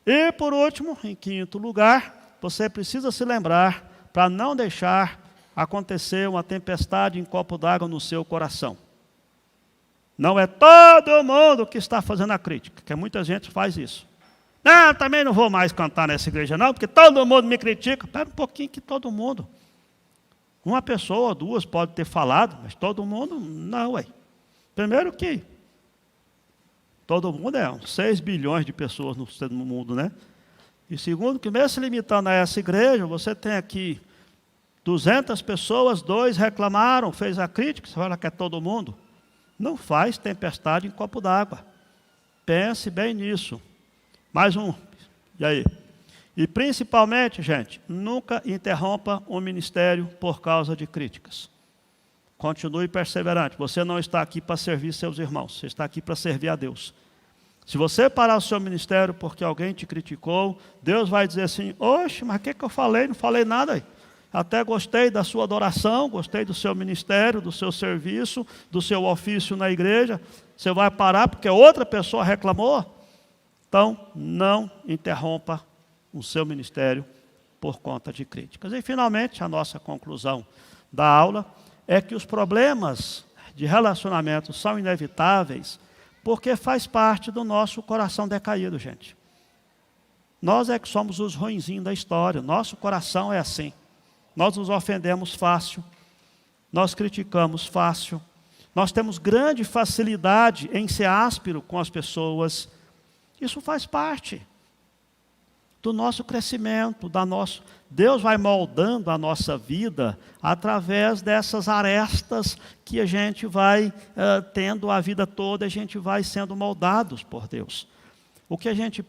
E por último, em quinto lugar, você precisa se lembrar para não deixar acontecer uma tempestade em copo d'água no seu coração. Não é todo mundo que está fazendo a crítica, que muita gente faz isso. Não, também não vou mais cantar nessa igreja não, porque todo mundo me critica. Espera um pouquinho que todo mundo. Uma pessoa ou duas pode ter falado, mas todo mundo não, ué. Primeiro que todo mundo é 6 bilhões de pessoas no mundo, né? E segundo que mesmo se limitando a essa igreja, você tem aqui 200 pessoas, 2 reclamaram, fez a crítica, você fala que é todo mundo. Não faz tempestade em copo d'água. Pense bem nisso. Mais um. E aí? E principalmente, gente, nunca interrompa o ministério por causa de críticas. Continue perseverante. Você não está aqui para servir seus irmãos, você está aqui para servir a Deus. Se você parar o seu ministério porque alguém te criticou, Deus vai dizer assim, oxe, mas o que eu falei? Não falei nada aí. Até gostei da sua adoração, gostei do seu ministério, do seu serviço, do seu ofício na igreja. Você vai parar porque outra pessoa reclamou? Então, não interrompa o seu ministério por conta de críticas. E, finalmente, a nossa conclusão da aula é que os problemas de relacionamento são inevitáveis porque faz parte do nosso coração decaído, gente. Nós é que somos os ruinzinhos da história. Nosso coração é assim. Nós nos ofendemos fácil, nós criticamos fácil, nós temos grande facilidade em ser áspero com as pessoas. Isso faz parte do nosso crescimento, Deus vai moldando a nossa vida através dessas arestas que a gente vai tendo a vida toda, a gente vai sendo moldados por Deus. O que a gente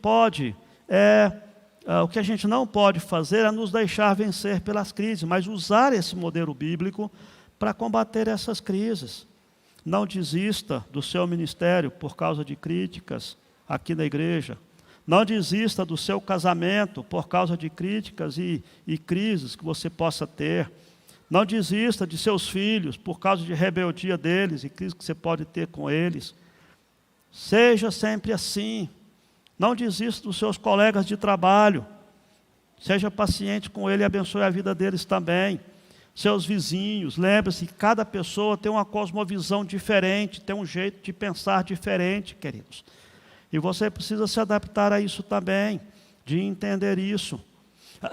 não pode fazer é nos deixar vencer pelas crises, mas usar esse modelo bíblico para combater essas crises. Não desista do seu ministério por causa de críticas aqui na igreja. Não desista do seu casamento por causa de críticas e crises que você possa ter. Não desista de seus filhos por causa de rebeldia deles e crises que você pode ter com eles. Seja sempre assim. Não desista dos seus colegas de trabalho. Seja paciente com ele e abençoe a vida deles também. Seus vizinhos, lembre-se que cada pessoa tem uma cosmovisão diferente, tem um jeito de pensar diferente, queridos. E você precisa se adaptar a isso também, de entender isso.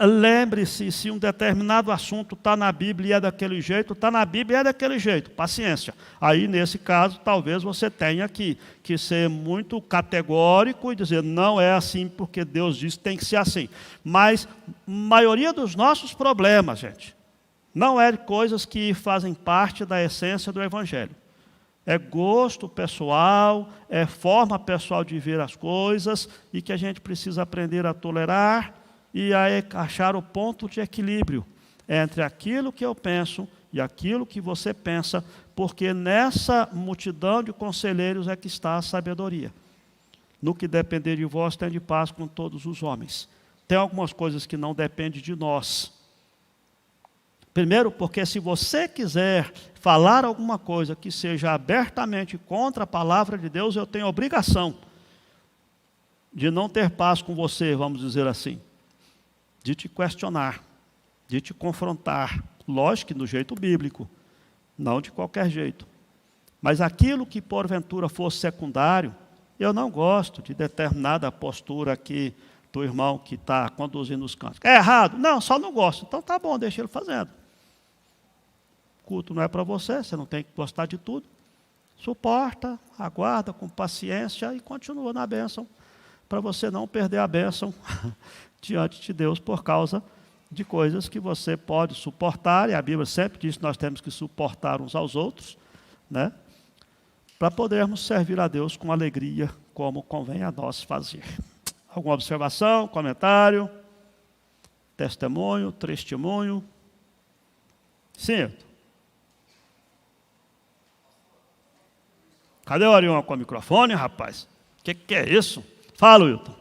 Lembre-se, se um determinado assunto está na Bíblia e é daquele jeito, está na Bíblia e é daquele jeito, paciência. Aí, nesse caso, talvez você tenha que ser muito categórico e dizer, não é assim porque Deus disse que tem que ser assim. Mas a maioria dos nossos problemas, gente, não é coisas que fazem parte da essência do Evangelho. É gosto pessoal, é forma pessoal de ver as coisas e que a gente precisa aprender a tolerar e a achar o ponto de equilíbrio entre aquilo que eu penso e aquilo que você pensa, porque nessa multidão de conselheiros é que está a sabedoria. No que depender de vós, tende paz com todos os homens. Tem algumas coisas que não dependem de nós. Primeiro, porque se você quiser falar alguma coisa que seja abertamente contra a palavra de Deus, eu tenho a obrigação de não ter paz com você, vamos dizer assim. De te questionar, de te confrontar. Lógico que no jeito bíblico, não de qualquer jeito. Mas aquilo que porventura fosse secundário, eu não gosto de determinada postura aqui do irmão que está conduzindo os cantos. É errado? Não, só não gosto. Então tá bom, deixa ele fazendo. Culto não é para você, você não tem que gostar de tudo. Suporta, aguarda com paciência e continua na bênção, para você não perder a bênção diante de Deus por causa de coisas que você pode suportar, e a Bíblia sempre diz que nós temos que suportar uns aos outros, né? Para podermos servir a Deus com alegria, como convém a nós fazer. Alguma observação, comentário, testemunho? Sim. Cadê o Arion com o microfone, rapaz? O que é isso? Fala, Wilton.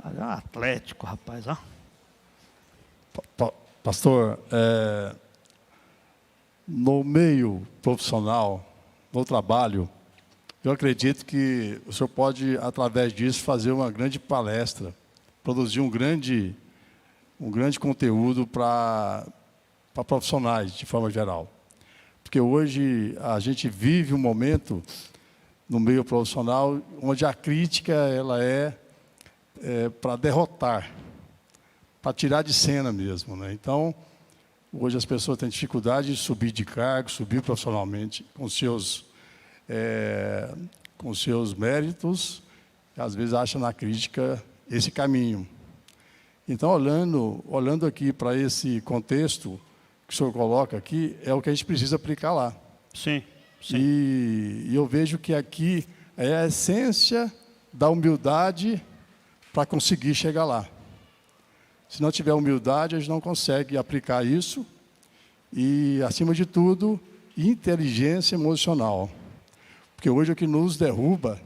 É um atlético, rapaz. Ó. Pastor, no meio profissional, no trabalho, eu acredito que o senhor pode, através disso, fazer uma grande palestra, produzir um grande conteúdo para profissionais, de forma geral. Porque hoje a gente vive um momento no meio profissional onde a crítica ela é para derrotar, para tirar de cena mesmo, né? Então, hoje as pessoas têm dificuldade de subir de cargo, subir profissionalmente com seus méritos, e às vezes acham na crítica esse caminho. Então, olhando aqui para esse contexto que o senhor coloca aqui, é o que a gente precisa aplicar lá. Sim. E eu vejo que aqui é a essência da humildade para conseguir chegar lá. Se não tiver humildade, a gente não consegue aplicar isso. E, acima de tudo, inteligência emocional. Porque hoje o que nos derrubam,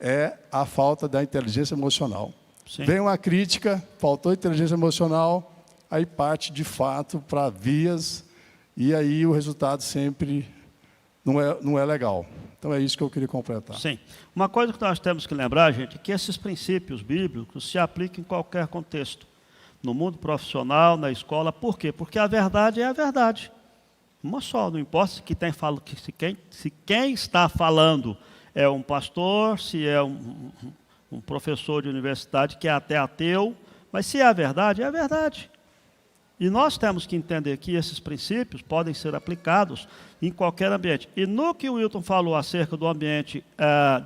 é a falta da inteligência emocional. Sim. Vem uma crítica, faltou inteligência emocional, aí parte de fato para vias, e aí o resultado sempre não é legal. Então é isso que eu queria completar. Sim. Uma coisa que nós temos que lembrar, gente, é que esses princípios bíblicos se aplicam em qualquer contexto. No mundo profissional, na escola. Por quê? Porque a verdade é a verdade. Uma só, não importa se quem está falando é um pastor, se é um professor de universidade que é até ateu, mas se é a verdade, é a verdade. E nós temos que entender que esses princípios podem ser aplicados em qualquer ambiente. E no que o Wilton falou acerca do ambiente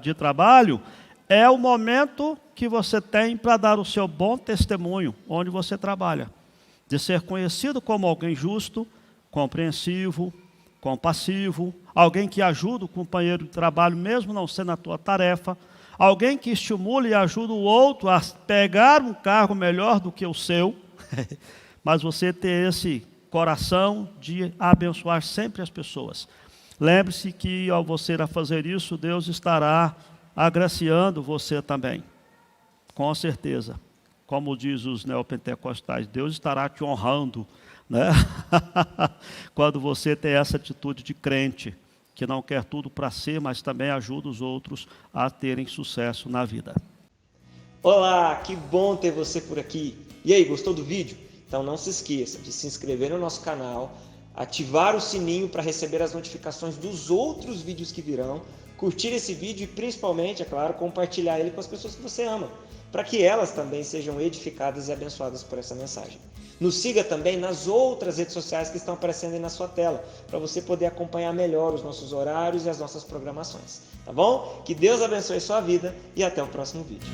de trabalho, é o momento que você tem para dar o seu bom testemunho onde você trabalha. De ser conhecido como alguém justo, compreensivo, compassivo, alguém que ajuda o companheiro de trabalho, mesmo não sendo a tua tarefa, alguém que estimula e ajuda o outro a pegar um cargo melhor do que o seu, mas você ter esse coração de abençoar sempre as pessoas. Lembre-se que ao você fazer isso, Deus estará agraciando você também, com certeza. Como diz os neopentecostais, Deus estará te honrando né? Quando você tem essa atitude de crente, que não quer tudo para si, mas também ajuda os outros a terem sucesso na vida. Olá, que bom ter você por aqui. E aí, gostou do vídeo? Então não se esqueça de se inscrever no nosso canal, ativar o sininho para receber as notificações dos outros vídeos que virão, curtir esse vídeo e principalmente, é claro, compartilhar ele com as pessoas que você ama, para que elas também sejam edificadas e abençoadas por essa mensagem. Nos siga também nas outras redes sociais que estão aparecendo aí na sua tela, para você poder acompanhar melhor os nossos horários e as nossas programações. Tá bom? Que Deus abençoe sua vida e até o próximo vídeo.